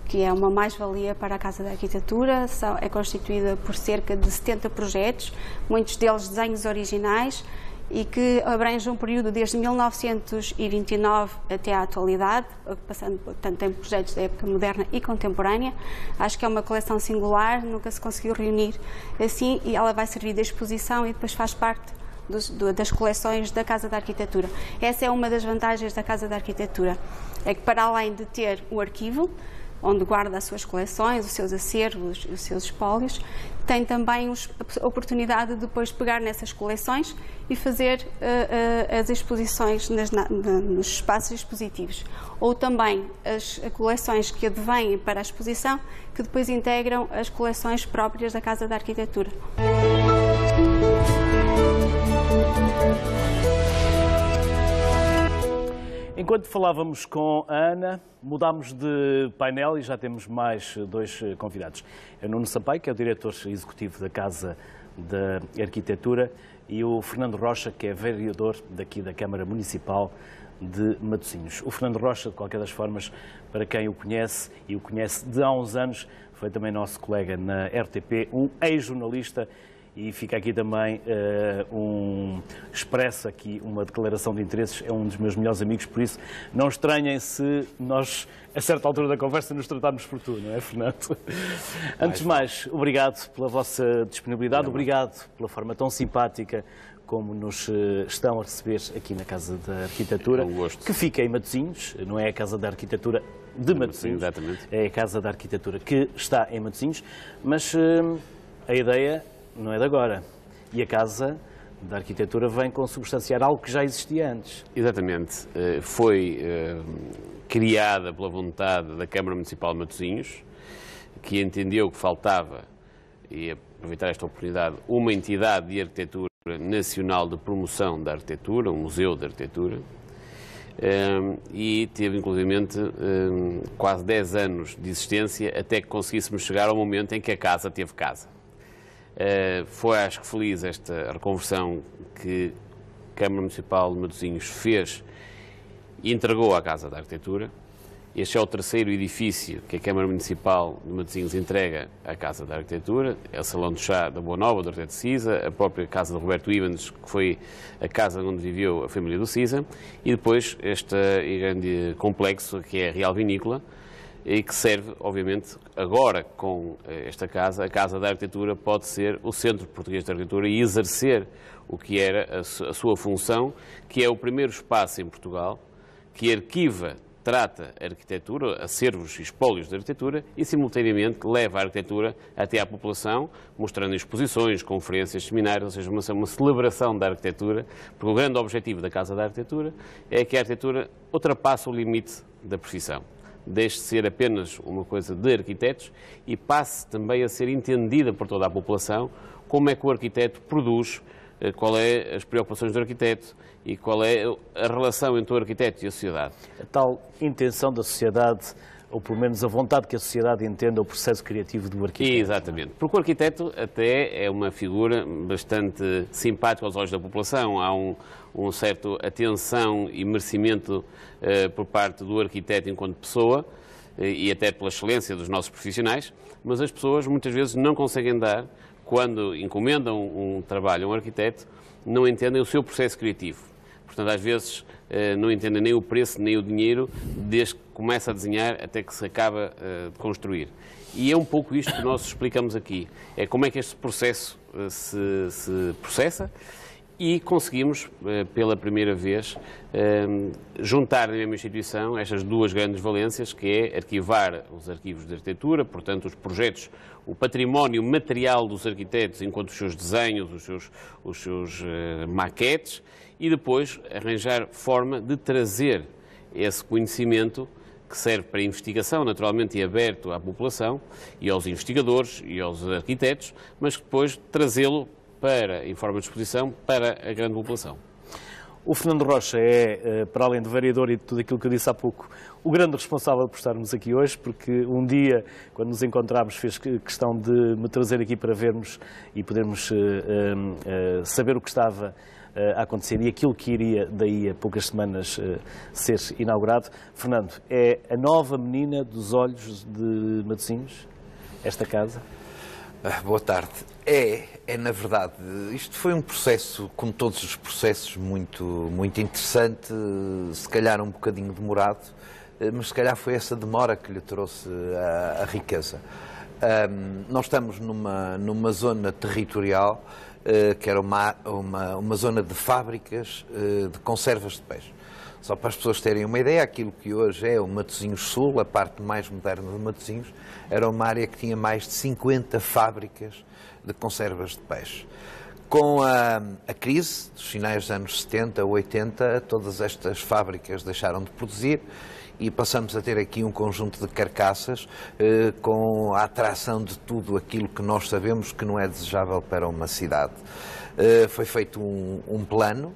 S5: que é uma mais-valia para a Casa da Arquitetura. É constituída por cerca de 70 projetos, muitos deles desenhos originais, e que abrange um período desde 1929 até à atualidade, passando tanto em projetos da época moderna e contemporânea. Acho que é uma coleção singular, nunca se conseguiu reunir assim, e ela vai servir de exposição e depois faz parte das coleções da Casa da Arquitetura. Essa é uma das vantagens da Casa da Arquitetura, é que para além de ter o arquivo, onde guarda as suas coleções, os seus acervos, os seus espólios, tem também a oportunidade de depois pegar nessas coleções e fazer as exposições nos espaços expositivos. Ou também as coleções que advêm para a exposição, que depois integram as coleções próprias da Casa da Arquitetura.
S1: Enquanto falávamos com a Ana, mudámos de painel e já temos mais 2 convidados. É o Nuno Sampaio, que é o diretor executivo da Casa da Arquitetura, e o Fernando Rocha, que é vereador daqui da Câmara Municipal de Matosinhos. O Fernando Rocha, de qualquer das formas, para quem o conhece e o conhece de há uns anos, foi também nosso colega na RTP, um ex-jornalista, e fica aqui também expressa aqui uma declaração de interesses, é um dos meus melhores amigos, por isso não estranhem se nós, a certa altura da conversa, nos tratarmos por tu, não é, Fernando? Antes de mais, obrigado pela vossa disponibilidade, obrigado pela forma tão simpática como nos estão a receber aqui na Casa da Arquitetura, que fica em Matosinhos, não é a Casa da Arquitetura de Matosinhos, é a Casa da Arquitetura que está em Matosinhos, mas a ideia não é de agora. E a Casa da Arquitetura vem consubstanciar algo que já existia antes.
S6: Exatamente. Foi criada pela vontade da Câmara Municipal de Matosinhos, que entendeu que faltava, e aproveitar esta oportunidade, uma entidade de arquitetura nacional de promoção da arquitetura, um museu de arquitetura, e teve inclusivamente quase 10 anos de existência até que conseguíssemos chegar ao momento em que a casa teve casa. Foi, acho que, feliz esta reconversão que a Câmara Municipal de Matosinhos fez e entregou à Casa da Arquitetura. Este é o terceiro edifício que a Câmara Municipal de Matosinhos entrega à Casa da Arquitetura. É o Salão de Chá da Boa Nova, do Arquiteto Cisa, a própria Casa de Roberto Ibáñez, que foi a casa onde viveu a família do Cisa, e depois este grande complexo que é a Real Vinícola, e que serve, obviamente, agora com esta casa, a Casa da Arquitetura pode ser o Centro Português de Arquitetura e exercer o que era a sua função, que é o primeiro espaço em Portugal que arquiva, trata a arquitetura, acervos e espólios da arquitetura e, simultaneamente, leva a arquitetura até à população, mostrando exposições, conferências, seminários, ou seja, uma celebração da arquitetura, porque o grande objetivo da Casa da Arquitetura é que a arquitetura ultrapasse o limite da profissão. Deixe de ser apenas uma coisa de arquitetos e passe também a ser entendida por toda a população como é que o arquiteto produz, qual é as preocupações do arquiteto e qual é a relação entre o arquiteto e a sociedade.
S1: A tal intenção da sociedade, ou pelo menos a vontade que a sociedade entenda o processo criativo do arquiteto.
S6: Exatamente, porque o arquiteto até é uma figura bastante simpática aos olhos da população. Há um certo atenção e merecimento por parte do arquiteto enquanto pessoa e até pela excelência dos nossos profissionais, mas as pessoas muitas vezes não conseguem dar, quando encomendam um trabalho a um arquiteto, não entendem o seu processo criativo. Portanto, às vezes não entendem nem o preço nem o dinheiro, desde que começa a desenhar até que se acaba de construir. E é um pouco isto que nós explicamos aqui. É como é que este processo se processa e conseguimos, pela primeira vez, juntar na mesma instituição estas duas grandes valências, que é arquivar os arquivos de arquitetura, portanto, os projetos, o património material dos arquitetos, enquanto os seus desenhos, os seus maquetes, e depois arranjar forma de trazer esse conhecimento que serve para investigação, naturalmente, e aberto à população, e aos investigadores, e aos arquitetos, mas depois trazê-lo em forma de exposição para a grande população.
S1: O Fernando Rocha é, para além de vereador e de tudo aquilo que eu disse há pouco, o grande responsável por estarmos aqui hoje, porque um dia, quando nos encontramos, fez questão de me trazer aqui para vermos e podermos saber o que estava a acontecer e aquilo que iria daí a poucas semanas ser inaugurado. Fernando, é a nova menina dos olhos de Matosinhos, esta casa?
S7: Boa tarde. É na verdade, isto foi um processo, como todos os processos, muito interessante, se calhar um bocadinho demorado, mas se calhar foi essa demora que lhe trouxe a riqueza. Nós estamos numa zona territorial que era uma zona de fábricas de conservas de peixe. Só para as pessoas terem uma ideia, aquilo que hoje é o Matosinhos Sul, a parte mais moderna de Matosinhos, era uma área que tinha mais de 50 fábricas de conservas de peixe. Com a crise dos finais dos anos 70, 80, todas estas fábricas deixaram de produzir e passamos a ter aqui um conjunto de carcaças com a atração de tudo aquilo que nós sabemos que não é desejável para uma cidade. Foi feito um plano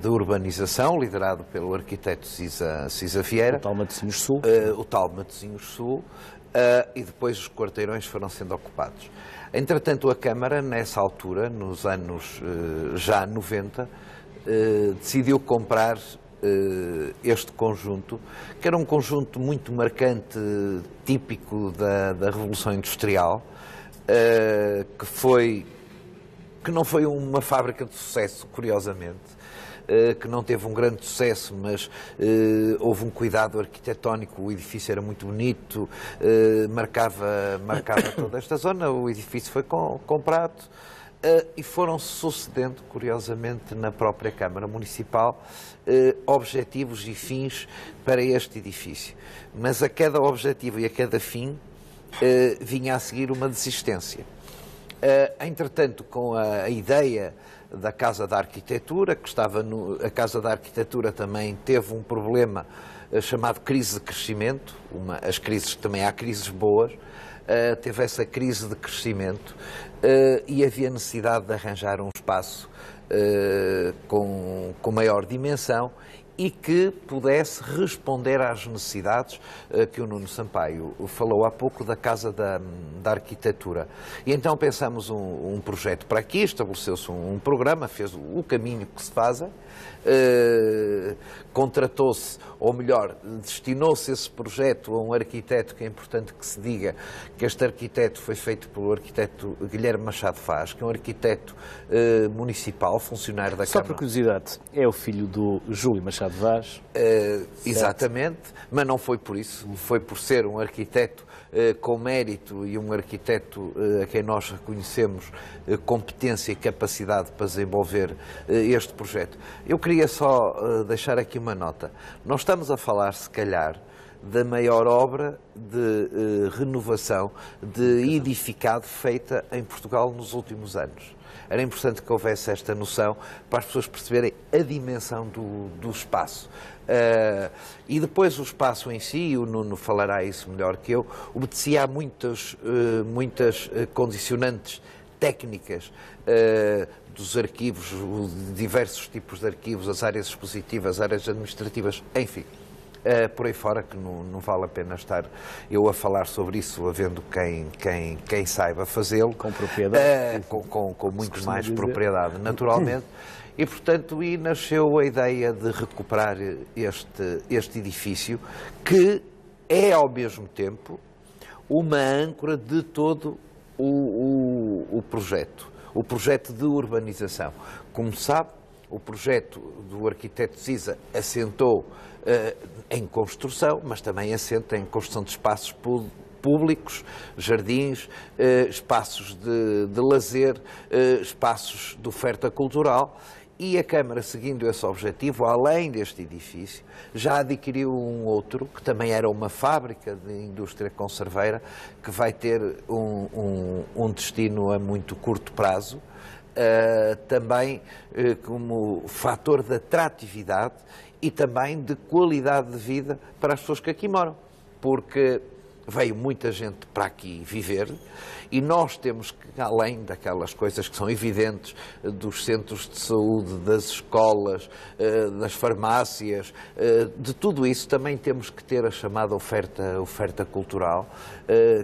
S7: de urbanização, liderado pelo arquiteto Cisa Vieira.
S1: O tal Matosinhos Sul.
S7: O tal Matosinhos Sul, e depois os quarteirões foram sendo ocupados. Entretanto, a Câmara, nessa altura, nos anos já 90, decidiu comprar este conjunto, que era um conjunto muito marcante, típico da Revolução Industrial, que não foi uma fábrica de sucesso, curiosamente, que não teve um grande sucesso, mas houve um cuidado arquitetónico, o edifício era muito bonito, marcava toda esta zona, o edifício foi comprado e foram-se sucedendo, curiosamente, na própria Câmara Municipal, objetivos e fins para este edifício. Mas a cada objetivo e a cada fim vinha a seguir uma desistência. Entretanto, com a ideia da Casa da Arquitetura, que estava a Casa da Arquitetura também teve um problema chamado crise de crescimento, as crises, também há crises boas, teve essa crise de crescimento e havia necessidade de arranjar um espaço com maior dimensão e que pudesse responder às necessidades que o Nuno Sampaio falou há pouco da Casa da Arquitetura. E então pensamos um projeto para aqui, estabeleceu-se um programa, fez o caminho que se fazem, contratou-se, ou melhor, destinou-se esse projeto a um arquiteto, que é importante que se diga que este arquiteto foi feito pelo arquiteto Guilherme Machado Vaz, que é um arquiteto municipal, funcionário da Câmara.
S1: Só por curiosidade, é o filho do Júlio Machado Vaz?
S7: Exatamente, mas não foi por isso, foi por ser um arquiteto com mérito e um arquiteto a quem nós reconhecemos competência e capacidade para desenvolver este projeto. Eu queria só deixar aqui uma nota. Nós estamos a falar, se calhar, da maior obra de renovação de edificado feita em Portugal nos últimos anos. Era importante que houvesse esta noção para as pessoas perceberem a dimensão do espaço. E depois o espaço em si, e o Nuno falará isso melhor que eu, obedecia a muitas condicionantes técnicas dos arquivos, diversos tipos de arquivos, as áreas expositivas, as áreas administrativas, enfim. Por aí fora, que não vale a pena estar eu a falar sobre isso, havendo quem saiba fazê-lo.
S1: Com propriedade.
S7: Com muito mais propriedade, naturalmente. E, portanto, nasceu a ideia de recuperar este edifício, que é, ao mesmo tempo, uma âncora de todo o projeto de urbanização. Como sabe, o projeto do arquiteto Ziza assentou em construção, mas também assenta em construção de espaços públicos, jardins, espaços de lazer, espaços de oferta cultural, e a Câmara, seguindo esse objetivo, além deste edifício, já adquiriu um outro, que também era uma fábrica de indústria conserveira, que vai ter um destino a muito curto prazo, também como fator de atratividade e também de qualidade de vida para as pessoas que aqui moram, porque veio muita gente para aqui viver e nós temos que, além daquelas coisas que são evidentes, dos centros de saúde, das escolas, das farmácias, de tudo isso, também temos que ter a chamada oferta cultural,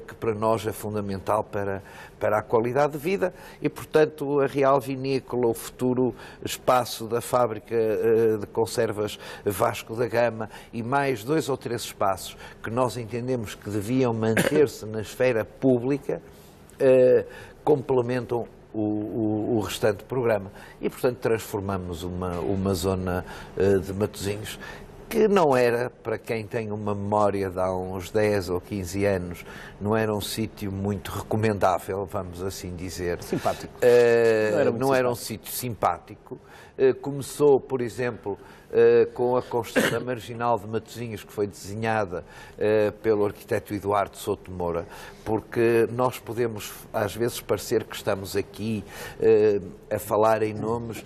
S7: que para nós é fundamental para a qualidade de vida e, portanto, a Real Vinícola, o futuro espaço da fábrica de conservas Vasco da Gama e mais 2 ou 3 espaços que nós entendemos que deviam manter-se na esfera pública, complementam o restante programa. E, portanto, transformamos uma zona de Matosinhos que não era, para quem tem uma memória de há uns 10 ou 15 anos, não era um sítio muito recomendável, vamos assim dizer.
S1: Simpático.
S7: Não era um sítio simpático. Começou, por exemplo, com a construção da Marginal de Matosinhos, que foi desenhada pelo arquiteto Eduardo Souto Moura, porque nós podemos, às vezes, parecer que estamos aqui a falar em nomes,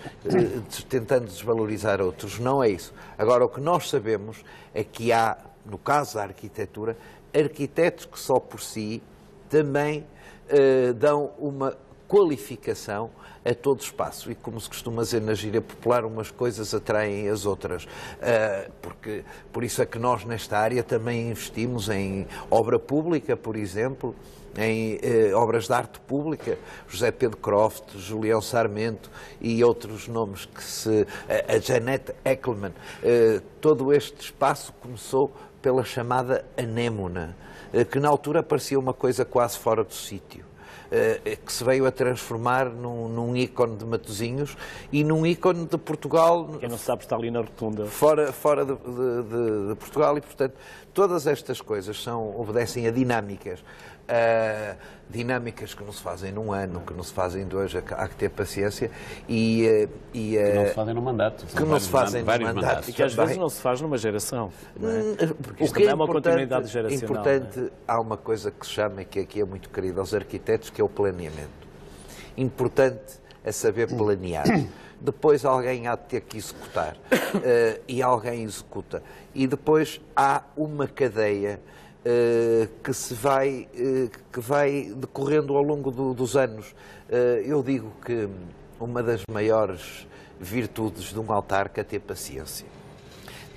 S7: tentando desvalorizar outros. Não é isso. Agora, o que nós sabemos é que há, no caso da arquitetura, arquitetos que só por si também dão uma qualificação a todo espaço. E como se costuma dizer na gíria popular, umas coisas atraem as outras. Por isso é que nós nesta área também investimos em obra pública, por exemplo, em obras de arte pública, José Pedro Croft, Julião Sarmento e outros nomes a Jeanette Eckelmann. Todo este espaço começou pela chamada anémona, que na altura parecia uma coisa quase fora do sítio, que se veio a transformar num ícone de Matosinhos e num ícone de Portugal.
S1: Quem não sabe está ali na rotunda.
S7: Fora de Portugal, e portanto todas estas coisas obedecem a dinâmicas. Dinâmicas que não se fazem num ano, que não se fazem em 2, há que ter paciência
S6: que não se fazem num mandato.
S7: Que não se fazem num mandato.
S1: E que às vezes não se faz numa geração. Não é? Porque
S7: o
S1: isto
S7: que é
S1: também é uma continuidade geracional.
S7: importante, há uma coisa que se chama, e que aqui é muito querida aos arquitetos, que é o planeamento. Importante é saber planear. Depois alguém há de ter que executar. E alguém executa. E depois há uma cadeia que vai decorrendo ao longo dos anos. Eu digo que uma das maiores virtudes de um autarca é ter paciência.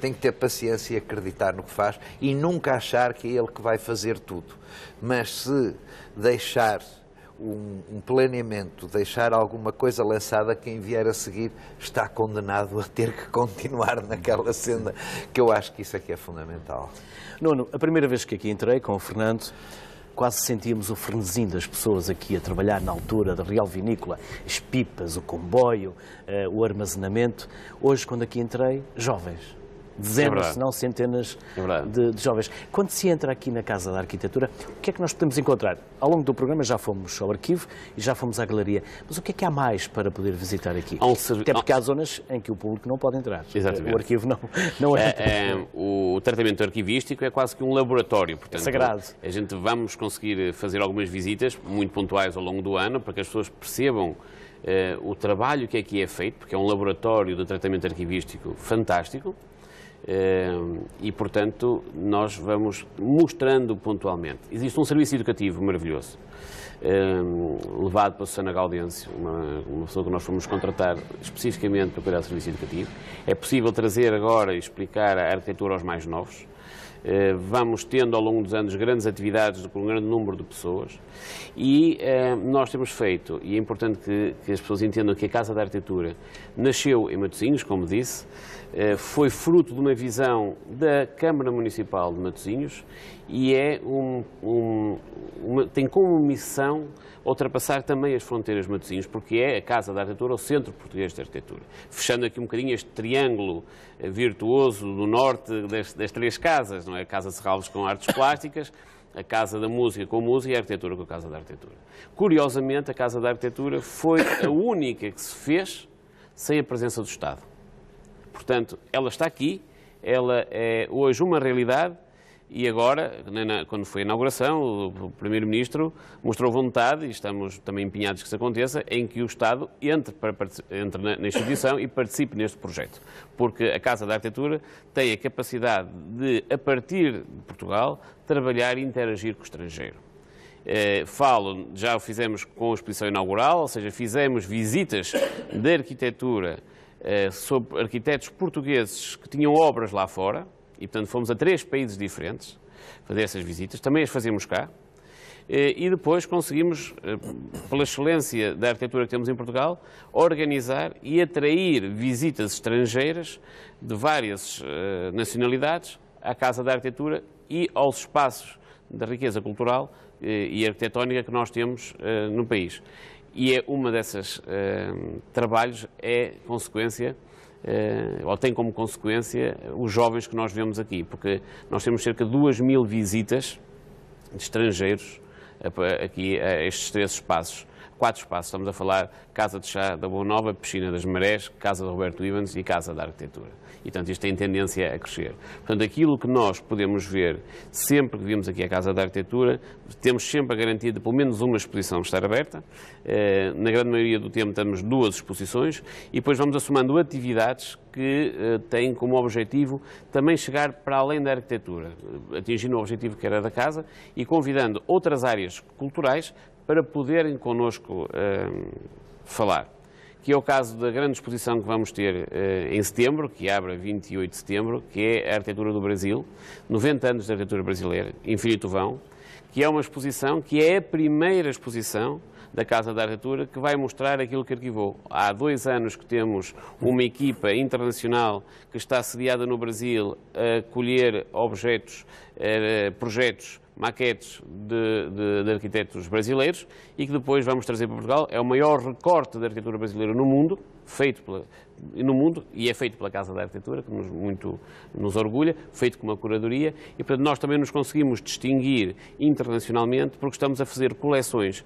S7: Tem que ter paciência e acreditar no que faz e nunca achar que é ele que vai fazer tudo. Mas se deixar um planeamento, deixar alguma coisa lançada, quem vier a seguir está condenado a ter que continuar naquela senda, que eu acho que isso aqui é fundamental.
S1: Nuno, a primeira vez que aqui entrei com o Fernando, quase sentíamos o frenesim das pessoas aqui a trabalhar na altura da Real Vinícola, as pipas, o comboio, o armazenamento. Hoje, quando aqui entrei, jovens. Dezenas, se não centenas de jovens. Quando se entra aqui na Casa da Arquitetura, o que é que nós podemos encontrar? Ao longo do programa já fomos ao arquivo e já fomos à galeria. Mas o que é que há mais para poder visitar aqui? Até porque há zonas em que o público não pode entrar.
S6: Exatamente.
S1: O arquivo não entra.
S6: O tratamento arquivístico é quase que um laboratório. Portanto,
S1: sagrado.
S6: A gente vamos conseguir fazer algumas visitas muito pontuais ao longo do ano para que as pessoas percebam o trabalho que aqui é feito, porque é um laboratório de tratamento arquivístico fantástico. E, portanto, nós vamos mostrando pontualmente. Existe um serviço educativo maravilhoso, levado pela Susana Gaudêncio, uma pessoa que nós fomos contratar especificamente para cuidar do serviço educativo. É possível trazer agora e explicar a arquitetura aos mais novos. Vamos tendo ao longo dos anos grandes atividades com um grande número de pessoas e nós temos feito, e é importante que as pessoas entendam que a Casa da Arquitetura nasceu em Matosinhos, como disse, foi fruto de uma visão da Câmara Municipal de Matosinhos e tem como missão ultrapassar também as fronteiras de Matosinhos, porque é a Casa da Arquitetura, o Centro Português de Arquitetura. Fechando aqui um bocadinho este triângulo virtuoso do norte das três casas, não é? A Casa de Serralves com artes plásticas, a Casa da Música com música e a Arquitetura com a Casa da Arquitetura. Curiosamente, a Casa da Arquitetura foi a única que se fez sem a presença do Estado. Portanto, ela está aqui, ela é hoje uma realidade e agora, quando foi a inauguração, o Primeiro-Ministro mostrou vontade, e estamos também empenhados que isso aconteça, em que o Estado entre na instituição e participe neste projeto. Porque a Casa da Arquitetura tem a capacidade de, a partir de Portugal, trabalhar e interagir com o estrangeiro. Já o fizemos com a exposição inaugural, ou seja, fizemos visitas de arquitetura sobre arquitetos portugueses que tinham obras lá fora, e portanto fomos a 3 países diferentes fazer essas visitas, também as fazemos cá, e depois conseguimos, pela excelência da arquitetura que temos em Portugal, organizar e atrair visitas estrangeiras de várias nacionalidades à Casa da Arquitetura e aos espaços da riqueza cultural e arquitetónica que nós temos no país. E é uma dessas trabalhos é consequência, ou tem como consequência, os jovens que nós vemos aqui, porque nós temos cerca de 2.000 visitas de estrangeiros aqui a estes 3 espaços, 4 espaços, estamos a falar Casa de Chá da Boa Nova, Piscina das Marés, Casa de Roberto Ivans e Casa da Arquitetura. E, portanto, isto tem tendência a crescer. Portanto, aquilo que nós podemos ver sempre que vimos aqui a Casa da Arquitetura, temos sempre a garantia de pelo menos uma exposição estar aberta. Na grande maioria do tempo temos 2 exposições e depois vamos assumando atividades que têm como objetivo também chegar para além da arquitetura, atingindo o objetivo que era da casa e convidando outras áreas culturais para poderem connosco falar, que é o caso da grande exposição que vamos ter em setembro, que abre a 28 de setembro, que é a Arquitetura do Brasil, 90 anos da arquitetura brasileira, Infinito Vão, que é uma exposição que é a primeira exposição da Casa da Arquitetura que vai mostrar aquilo que arquivou. Há 2 anos que temos uma equipa internacional que está sediada no Brasil a colher objetos, projetos, maquetes de arquitetos brasileiros e que depois vamos trazer para Portugal. É o maior recorte da arquitetura brasileira no mundo, e é feito pela Casa da Arquitetura, que muito nos orgulha, feito com uma curadoria, e portanto nós também nos conseguimos distinguir internacionalmente porque estamos a fazer coleções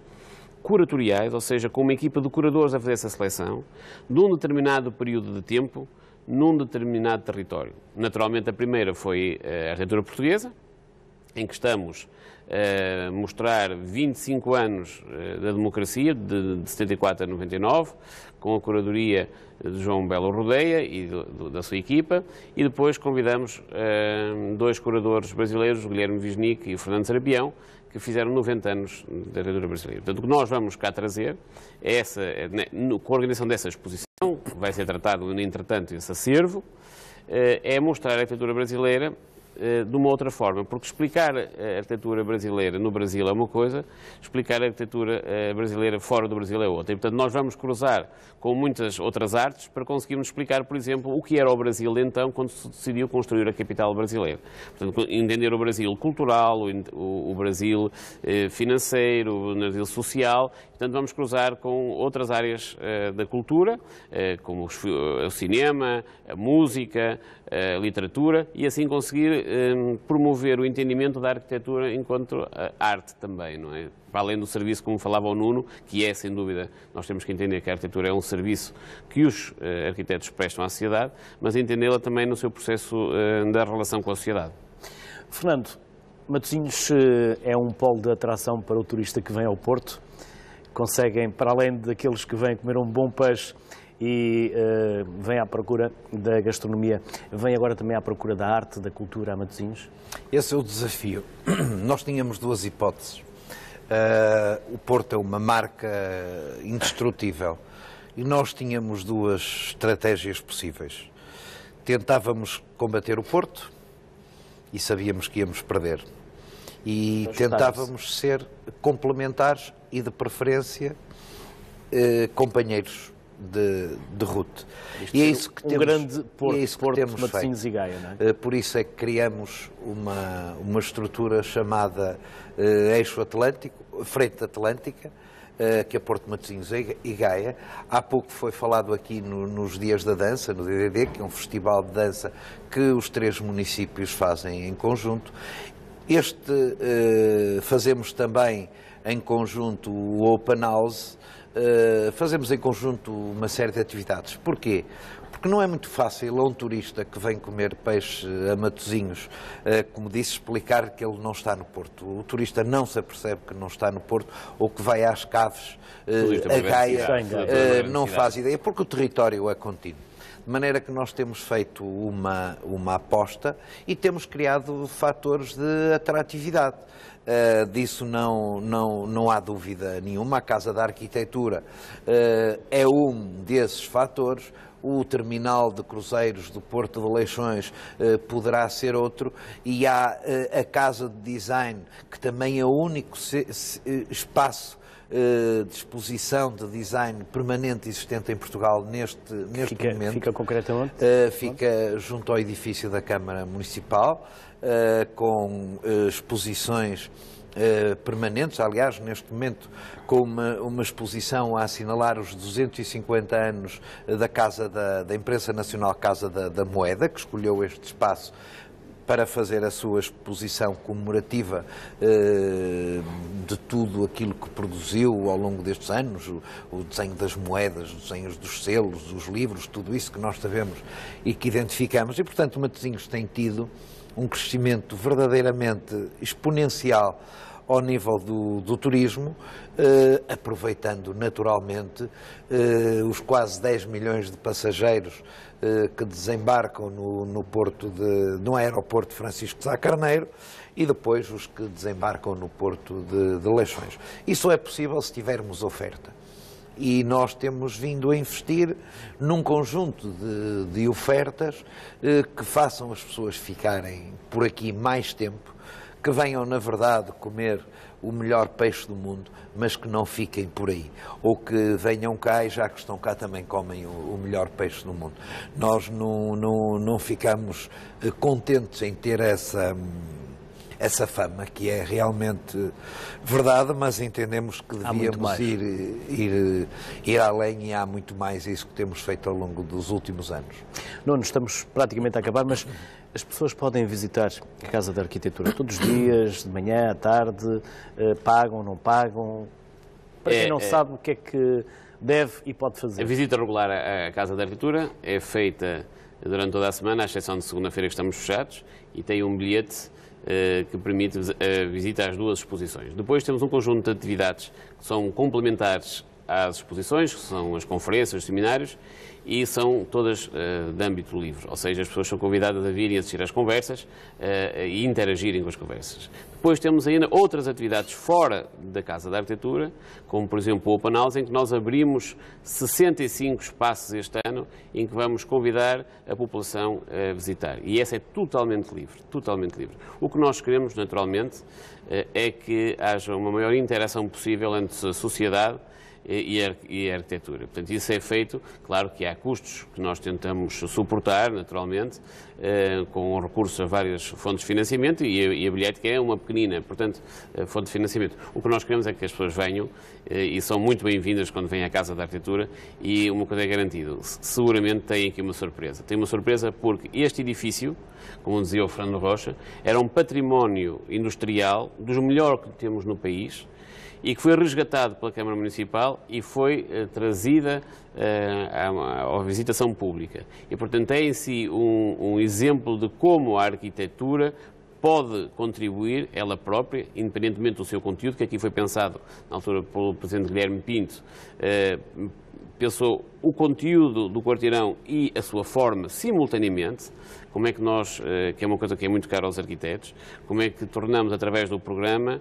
S6: curatoriais, ou seja, com uma equipa de curadores a fazer essa seleção, de um determinado período de tempo, num determinado território. Naturalmente, a primeira foi a arquitetura portuguesa, em que estamos a mostrar 25 anos da democracia, de 74 a 99, com a curadoria de João Belo Rodeia e da sua equipa, e depois convidamos 2 curadores brasileiros, o Guilherme Wisnik e o Fernando Serapião, que fizeram 90 anos da arquitetura brasileira. Portanto, o que nós vamos cá trazer é com a organização dessa exposição, que vai ser tratado, entretanto, esse acervo, é mostrar a arquitetura brasileira de uma outra forma, porque explicar a arquitetura brasileira no Brasil é uma coisa, explicar a arquitetura brasileira fora do Brasil é outra. E, portanto, nós vamos cruzar com muitas outras artes para conseguirmos explicar, por exemplo, o que era o Brasil então, quando se decidiu construir a capital brasileira. Portanto, entender o Brasil cultural, o Brasil financeiro, o Brasil social. Portanto, vamos cruzar com outras áreas da cultura, como o cinema, a música, a literatura, e assim conseguir promover o entendimento da arquitetura enquanto arte também, não é? Para além do serviço, como falava o Nuno, que é, sem dúvida, nós temos que entender que a arquitetura é um serviço que os arquitetos prestam à sociedade, mas entendê-la também no seu processo da relação com a sociedade.
S1: Fernando, Matosinhos é um polo de atração para o turista que vem ao Porto. Conseguem, para além daqueles que vêm comer um bom peixe e vêm à procura da gastronomia, vêm agora também à procura da arte, da cultura a Matosinhos?
S7: Esse é o desafio. Nós tínhamos 2 hipóteses. O Porto é uma marca indestrutível e nós tínhamos 2 estratégias possíveis. Tentávamos combater o Porto e sabíamos que íamos perder. E tentávamos ser complementares e, de preferência, companheiros de route.
S1: E é isso que temos, grande Porto, Matosinhos e Gaia, não é?
S7: Por isso é que criamos uma estrutura chamada Eixo Atlântico, Frente Atlântica, que é Porto, Matosinhos e Gaia. Há pouco foi falado aqui nos Dias da Dança, no DDD, que é um festival de dança que os 3 municípios fazem em conjunto. Fazemos também em conjunto o Open House, fazemos em conjunto uma série de atividades. Porquê? Porque não é muito fácil a um turista que vem comer peixe a Matosinhos, como disse, explicar que ele não está no Porto. O turista não se apercebe que não está no Porto, ou que vai às Caves, a Gaia, não faz ideia, porque o território é contínuo. De maneira que nós temos feito uma aposta e temos criado fatores de atratividade. Disso não há dúvida nenhuma. A Casa da Arquitetura é um desses fatores. O terminal de cruzeiros do Porto de Leixões poderá ser outro. E há a Casa de Design, que também é o único espaço de exposição de design permanente existente em Portugal neste momento.
S1: Fica concretamente?
S7: Fica junto ao edifício da Câmara Municipal, com exposições permanentes. Aliás, neste momento, com uma exposição a assinalar os 250 anos da Imprensa Nacional Casa da Moeda, que escolheu este espaço para fazer a sua exposição comemorativa de tudo aquilo que produziu ao longo destes anos, o desenho das moedas, os desenhos dos selos, os livros, tudo isso que nós sabemos e que identificamos. E, portanto, Matosinhos tem tido um crescimento verdadeiramente exponencial ao nível do turismo, aproveitando naturalmente os quase 10 milhões de passageiros que desembarcam no aeroporto Francisco Sá Carneiro e depois os que desembarcam no porto de Leixões. Isso é possível se tivermos oferta. E nós temos vindo a investir num conjunto de ofertas que façam as pessoas ficarem por aqui mais tempo, que venham, na verdade, comer o melhor peixe do mundo, mas que não fiquem por aí. Ou que venham cá e, já que estão cá, também comem o melhor peixe do mundo. Nós não ficamos contentes em ter essa fama, que é realmente verdade, mas entendemos que devíamos ir além, e há muito mais isso que temos feito ao longo dos últimos anos.
S1: Nuno, estamos praticamente a acabar, mas as pessoas podem visitar a Casa da Arquitetura todos os dias, de manhã, à tarde, pagam, não pagam? Para quem não sabe o que é que deve e pode fazer.
S6: A visita regular à Casa da Arquitetura é feita durante toda a semana, à exceção de segunda-feira que estamos fechados, e tem um bilhete que permite a visita às duas exposições. Depois temos um conjunto de atividades que são complementares às exposições, que são as conferências, os seminários, e são todas de âmbito livre, ou seja, as pessoas são convidadas a vir e assistir às conversas e interagirem com as conversas. Depois temos ainda outras atividades fora da Casa da Arquitetura, como por exemplo o Open House, em que nós abrimos 65 espaços este ano, em que vamos convidar a população a visitar. E essa é totalmente livre, totalmente livre. O que nós queremos, naturalmente, é que haja uma maior interação possível entre a sociedade e a arquitetura. Portanto, isso é feito, claro que há custos que nós tentamos suportar, naturalmente, com recurso a várias fontes de financiamento, e a bilhética é uma pequenina, portanto, fonte de financiamento. O que nós queremos é que as pessoas venham, e são muito bem-vindas quando vêm à Casa da Arquitetura, e uma coisa é garantido, seguramente tem aqui uma surpresa. Tem uma surpresa porque este edifício, como dizia o Fernando Rocha, era um património industrial dos melhores que temos no país, e que foi resgatado pela Câmara Municipal e foi trazida à visitação pública. E, portanto, é em si um exemplo de como a arquitetura pode contribuir, ela própria, independentemente do seu conteúdo, que aqui foi pensado, na altura, pelo Presidente Guilherme Pinto, pensou o conteúdo do quarteirão e a sua forma simultaneamente, como é que nós, que é uma coisa que é muito cara aos arquitetos, como é que tornamos, através do programa,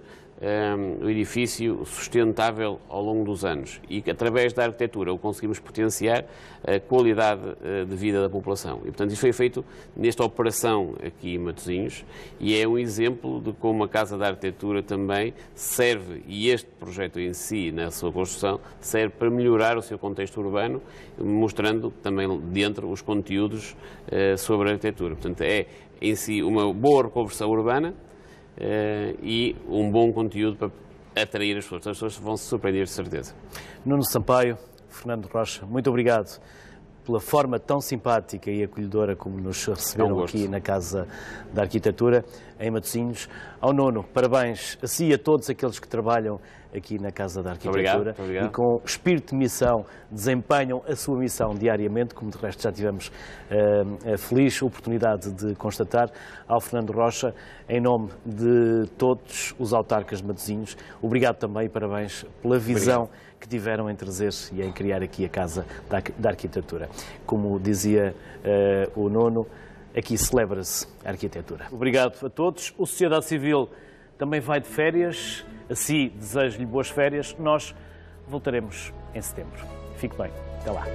S6: o edifício sustentável ao longo dos anos, e que através da arquitetura o conseguimos potenciar a qualidade de vida da população. E, portanto, isso foi feito nesta operação aqui em Matosinhos, e é um exemplo de como a Casa da Arquitetura também serve, e este projeto em si, na sua construção, serve para melhorar o seu contexto urbano, mostrando também dentro os conteúdos sobre a arquitetura. Portanto, é em si uma boa reconversão urbana, e um bom conteúdo para atrair as pessoas. As pessoas vão se surpreender, de certeza.
S1: Nuno Sampaio, Fernando Rocha, muito obrigado pela forma tão simpática e acolhedora como nos receberam aqui na Casa da Arquitetura, em Matosinhos. Ao Nuno, parabéns a si e a todos aqueles que trabalham aqui na Casa da Arquitetura.
S6: Obrigado.
S1: E com espírito de missão desempenham a sua missão diariamente, como de resto já tivemos a feliz oportunidade de constatar. Ao Fernando Rocha, em nome de todos os autarcas de Matosinhos, obrigado também e parabéns pela visão que tiveram em trazer e em criar aqui a Casa da Arquitetura. Como dizia o Nuno, aqui celebra-se a arquitetura. Obrigado a todos. O Sociedade Civil também vai de férias. Assim, desejo-lhe boas férias. Nós voltaremos em setembro. Fique bem. Até lá.